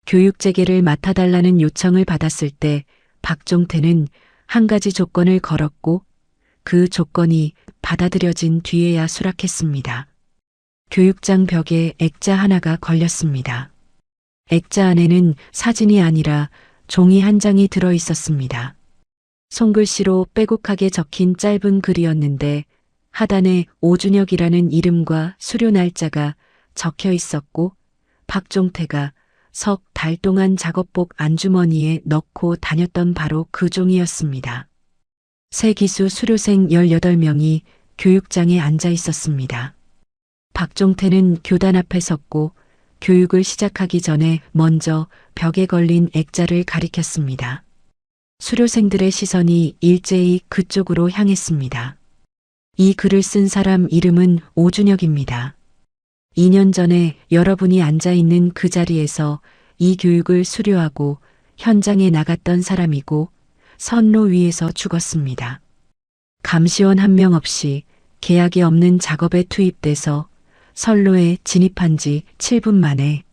교육체계를 맡아달라는 요청을 받았을 때 박종태는 한 가지 조건을 걸었고 그 조건이 받아들여진 뒤에야 수락했습니다. 교육장 벽에 액자 하나가 걸렸습니다. 액자 안에는 사진이 아니라 종이 한 장이 들어 있었습니다. 손글씨로 빼곡하게 적힌 짧은 글이었는데 하단에 오준혁이라는 이름과 수료 날짜가 적혀 있었고 박종태가 석 달 동안 작업복 안주머니에 넣고 다녔던 바로 그 종이었습니다. 새 기수 수료생 18명이 교육장에 앉아 있었습니다. 박종태는 교단 앞에 섰고 교육을 시작하기 전에 먼저 벽에 걸린 액자를 가리켰습니다. 수료생들의 시선이 일제히 그쪽으로 향했습니다. 이 글을 쓴 사람 이름은 오준혁입니다. 2년 전에 여러분이 앉아 있는 그 자리에서 이 교육을 수료하고 현장에 나갔던 사람이고 선로 위에서 죽었습니다. 감시원 한 명 없이 계약이 없는 작업에 투입돼서 선로에 진입한 지 7분 만에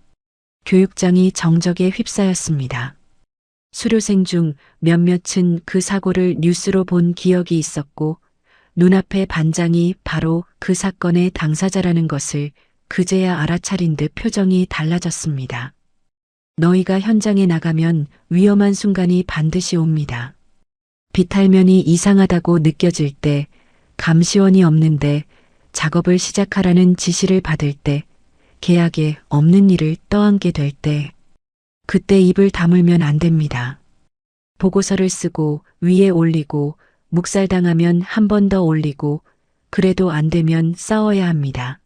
교육장이 정적에 휩싸였습니다. 수료생 중 몇몇은 그 사고를 뉴스로 본 기억이 있었고 눈앞의 반장이 바로 그 사건의 당사자라는 것을 그제야 알아차린 듯 표정이 달라졌습니다. 너희가 현장에 나가면 위험한 순간이 반드시 옵니다. 비탈면이 이상하다고 느껴질 때, 감시원이 없는데 작업을 시작하라는 지시를 받을 때, 계약에 없는 일을 떠안게 될 때, 그때 입을 다물면 안 됩니다. 보고서를 쓰고 위에 올리고 묵살당하면 한 번 더 올리고 그래도 안 되면 싸워야 합니다.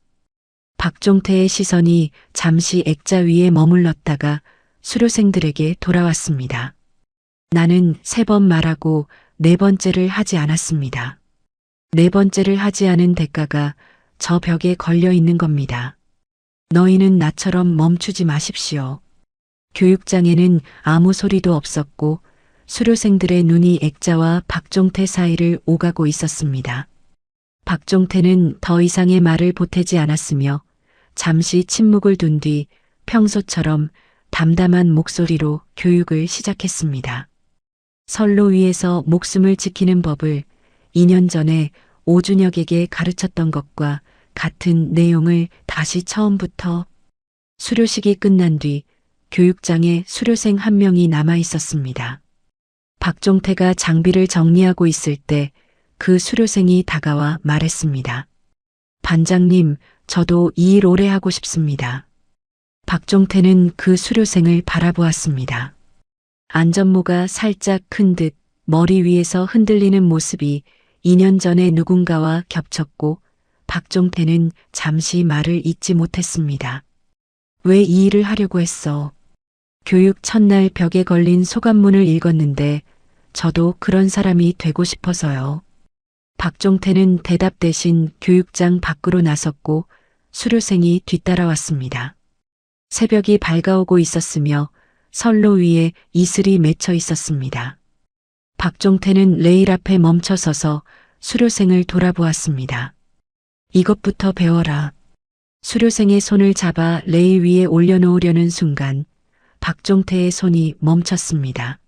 박종태의 시선이 잠시 액자 위에 머물렀다가 수료생들에게 돌아왔습니다. 나는 3번 말하고 4번째를 하지 않았습니다. 4번째를 하지 않은 대가가 저 벽에 걸려 있는 겁니다. 너희는 나처럼 멈추지 마십시오. 교육장에는 아무 소리도 없었고 수료생들의 눈이 액자와 박종태 사이를 오가고 있었습니다. 박종태는 더 이상의 말을 보태지 않았으며 잠시 침묵을 둔 뒤 평소처럼 담담한 목소리로 교육을 시작했습니다. 선로 위에서 목숨을 지키는 법을 2년 전에 오준혁에게 가르쳤던 것과 같은 내용을 다시 처음부터. 수료식이 끝난 뒤 교육장에 수료생 한 명이 남아 있었습니다. 박종태가 장비를 정리하고 있을 때 그 수료생이 다가와 말했습니다. 반장님, 저도 이 일 오래 하고 싶습니다. 박종태는 그 수료생을 바라보았습니다. 안전모가 살짝 큰 듯 머리 위에서 흔들리는 모습이 2년 전에 누군가와 겹쳤고 박종태는 잠시 말을 잇지 못했습니다. 왜 이 일을 하려고 했어? 교육 첫날 벽에 걸린 소감문을 읽었는데 저도 그런 사람이 되고 싶어서요. 박종태는 대답 대신 교육장 밖으로 나섰고 수료생이 뒤따라왔습니다. 새벽이 밝아오고 있었으며 선로 위에 이슬이 맺혀 있었습니다. 박종태는 레일 앞에 멈춰 서서 수료생을 돌아보았습니다. 이것부터 배워라. 수료생의 손을 잡아 레일 위에 올려놓으려는 순간 박종태의 손이 멈췄습니다.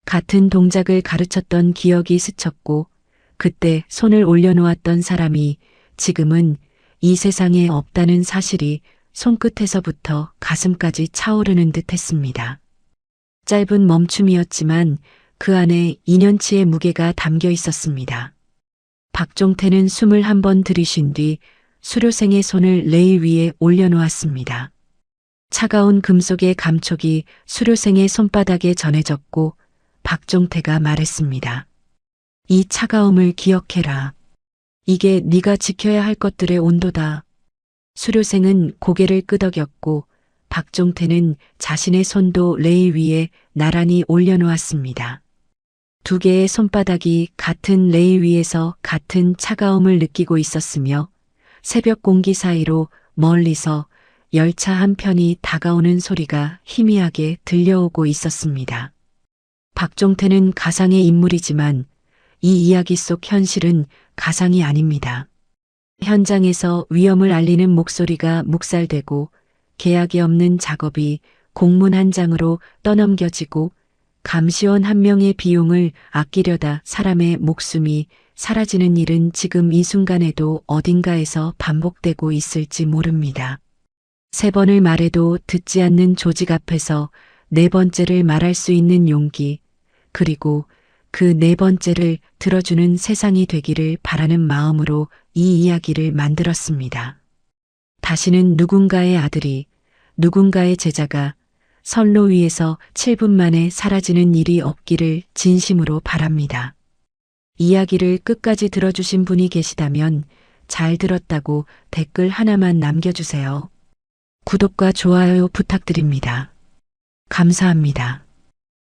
같은 동작을 가르쳤던 기억이 스쳤고 그때 손을 올려놓았던 사람이 지금은 이 세상에 없다는 사실이 손끝에서부터 가슴까지 차오르는 듯 했습니다. 짧은 멈춤이었지만 그 안에 2년치의 무게가 담겨 있었습니다. 박종태는 숨을 한 번 들이쉰 뒤 수료생의 손을 레일 위에 올려놓았습니다. 차가운 금속의 감촉이 수료생의 손바닥에 전해졌고 박종태가 말했습니다. 이 차가움을 기억해라. 이게 네가 지켜야 할 것들의 온도다. 수료생은 고개를 끄덕였고 박종태는 자신의 손도 레일 위에 나란히 올려놓았습니다. 두 개의 손바닥이 같은 레일 위에서 같은 차가움을 느끼고 있었으며 새벽 공기 사이로 멀리서 열차 한 편이 다가오는 소리가 희미하게 들려오고 있었습니다. 박종태는 가상의 인물이지만 이 이야기 속 현실은 가상이 아닙니다. 현장에서 위험을 알리는 목소리가 묵살되고 계약이 없는 작업이 공문 한 장으로 떠넘겨지고 감시원 한 명의 비용을 아끼려다 사람의 목숨이 사라지는 일은 지금 이 순간에도 어딘가에서 반복되고 있을지 모릅니다. 세 번을 말해도 듣지 않는 조직 앞에서 네 번째를 말할 수 있는 용기, 그리고 그 네 번째를 들어주는 세상이 되기를 바라는 마음으로 이 이야기를 만들었습니다. 다시는 누군가의 아들이, 누군가의 제자가 선로 위에서 7분 만에 사라지는 일이 없기를 진심으로 바랍니다. 이야기를 끝까지 들어주신 분이 계시다면 잘 들었다고 댓글 하나만 남겨주세요. 구독과 좋아요 부탁드립니다. 감사합니다.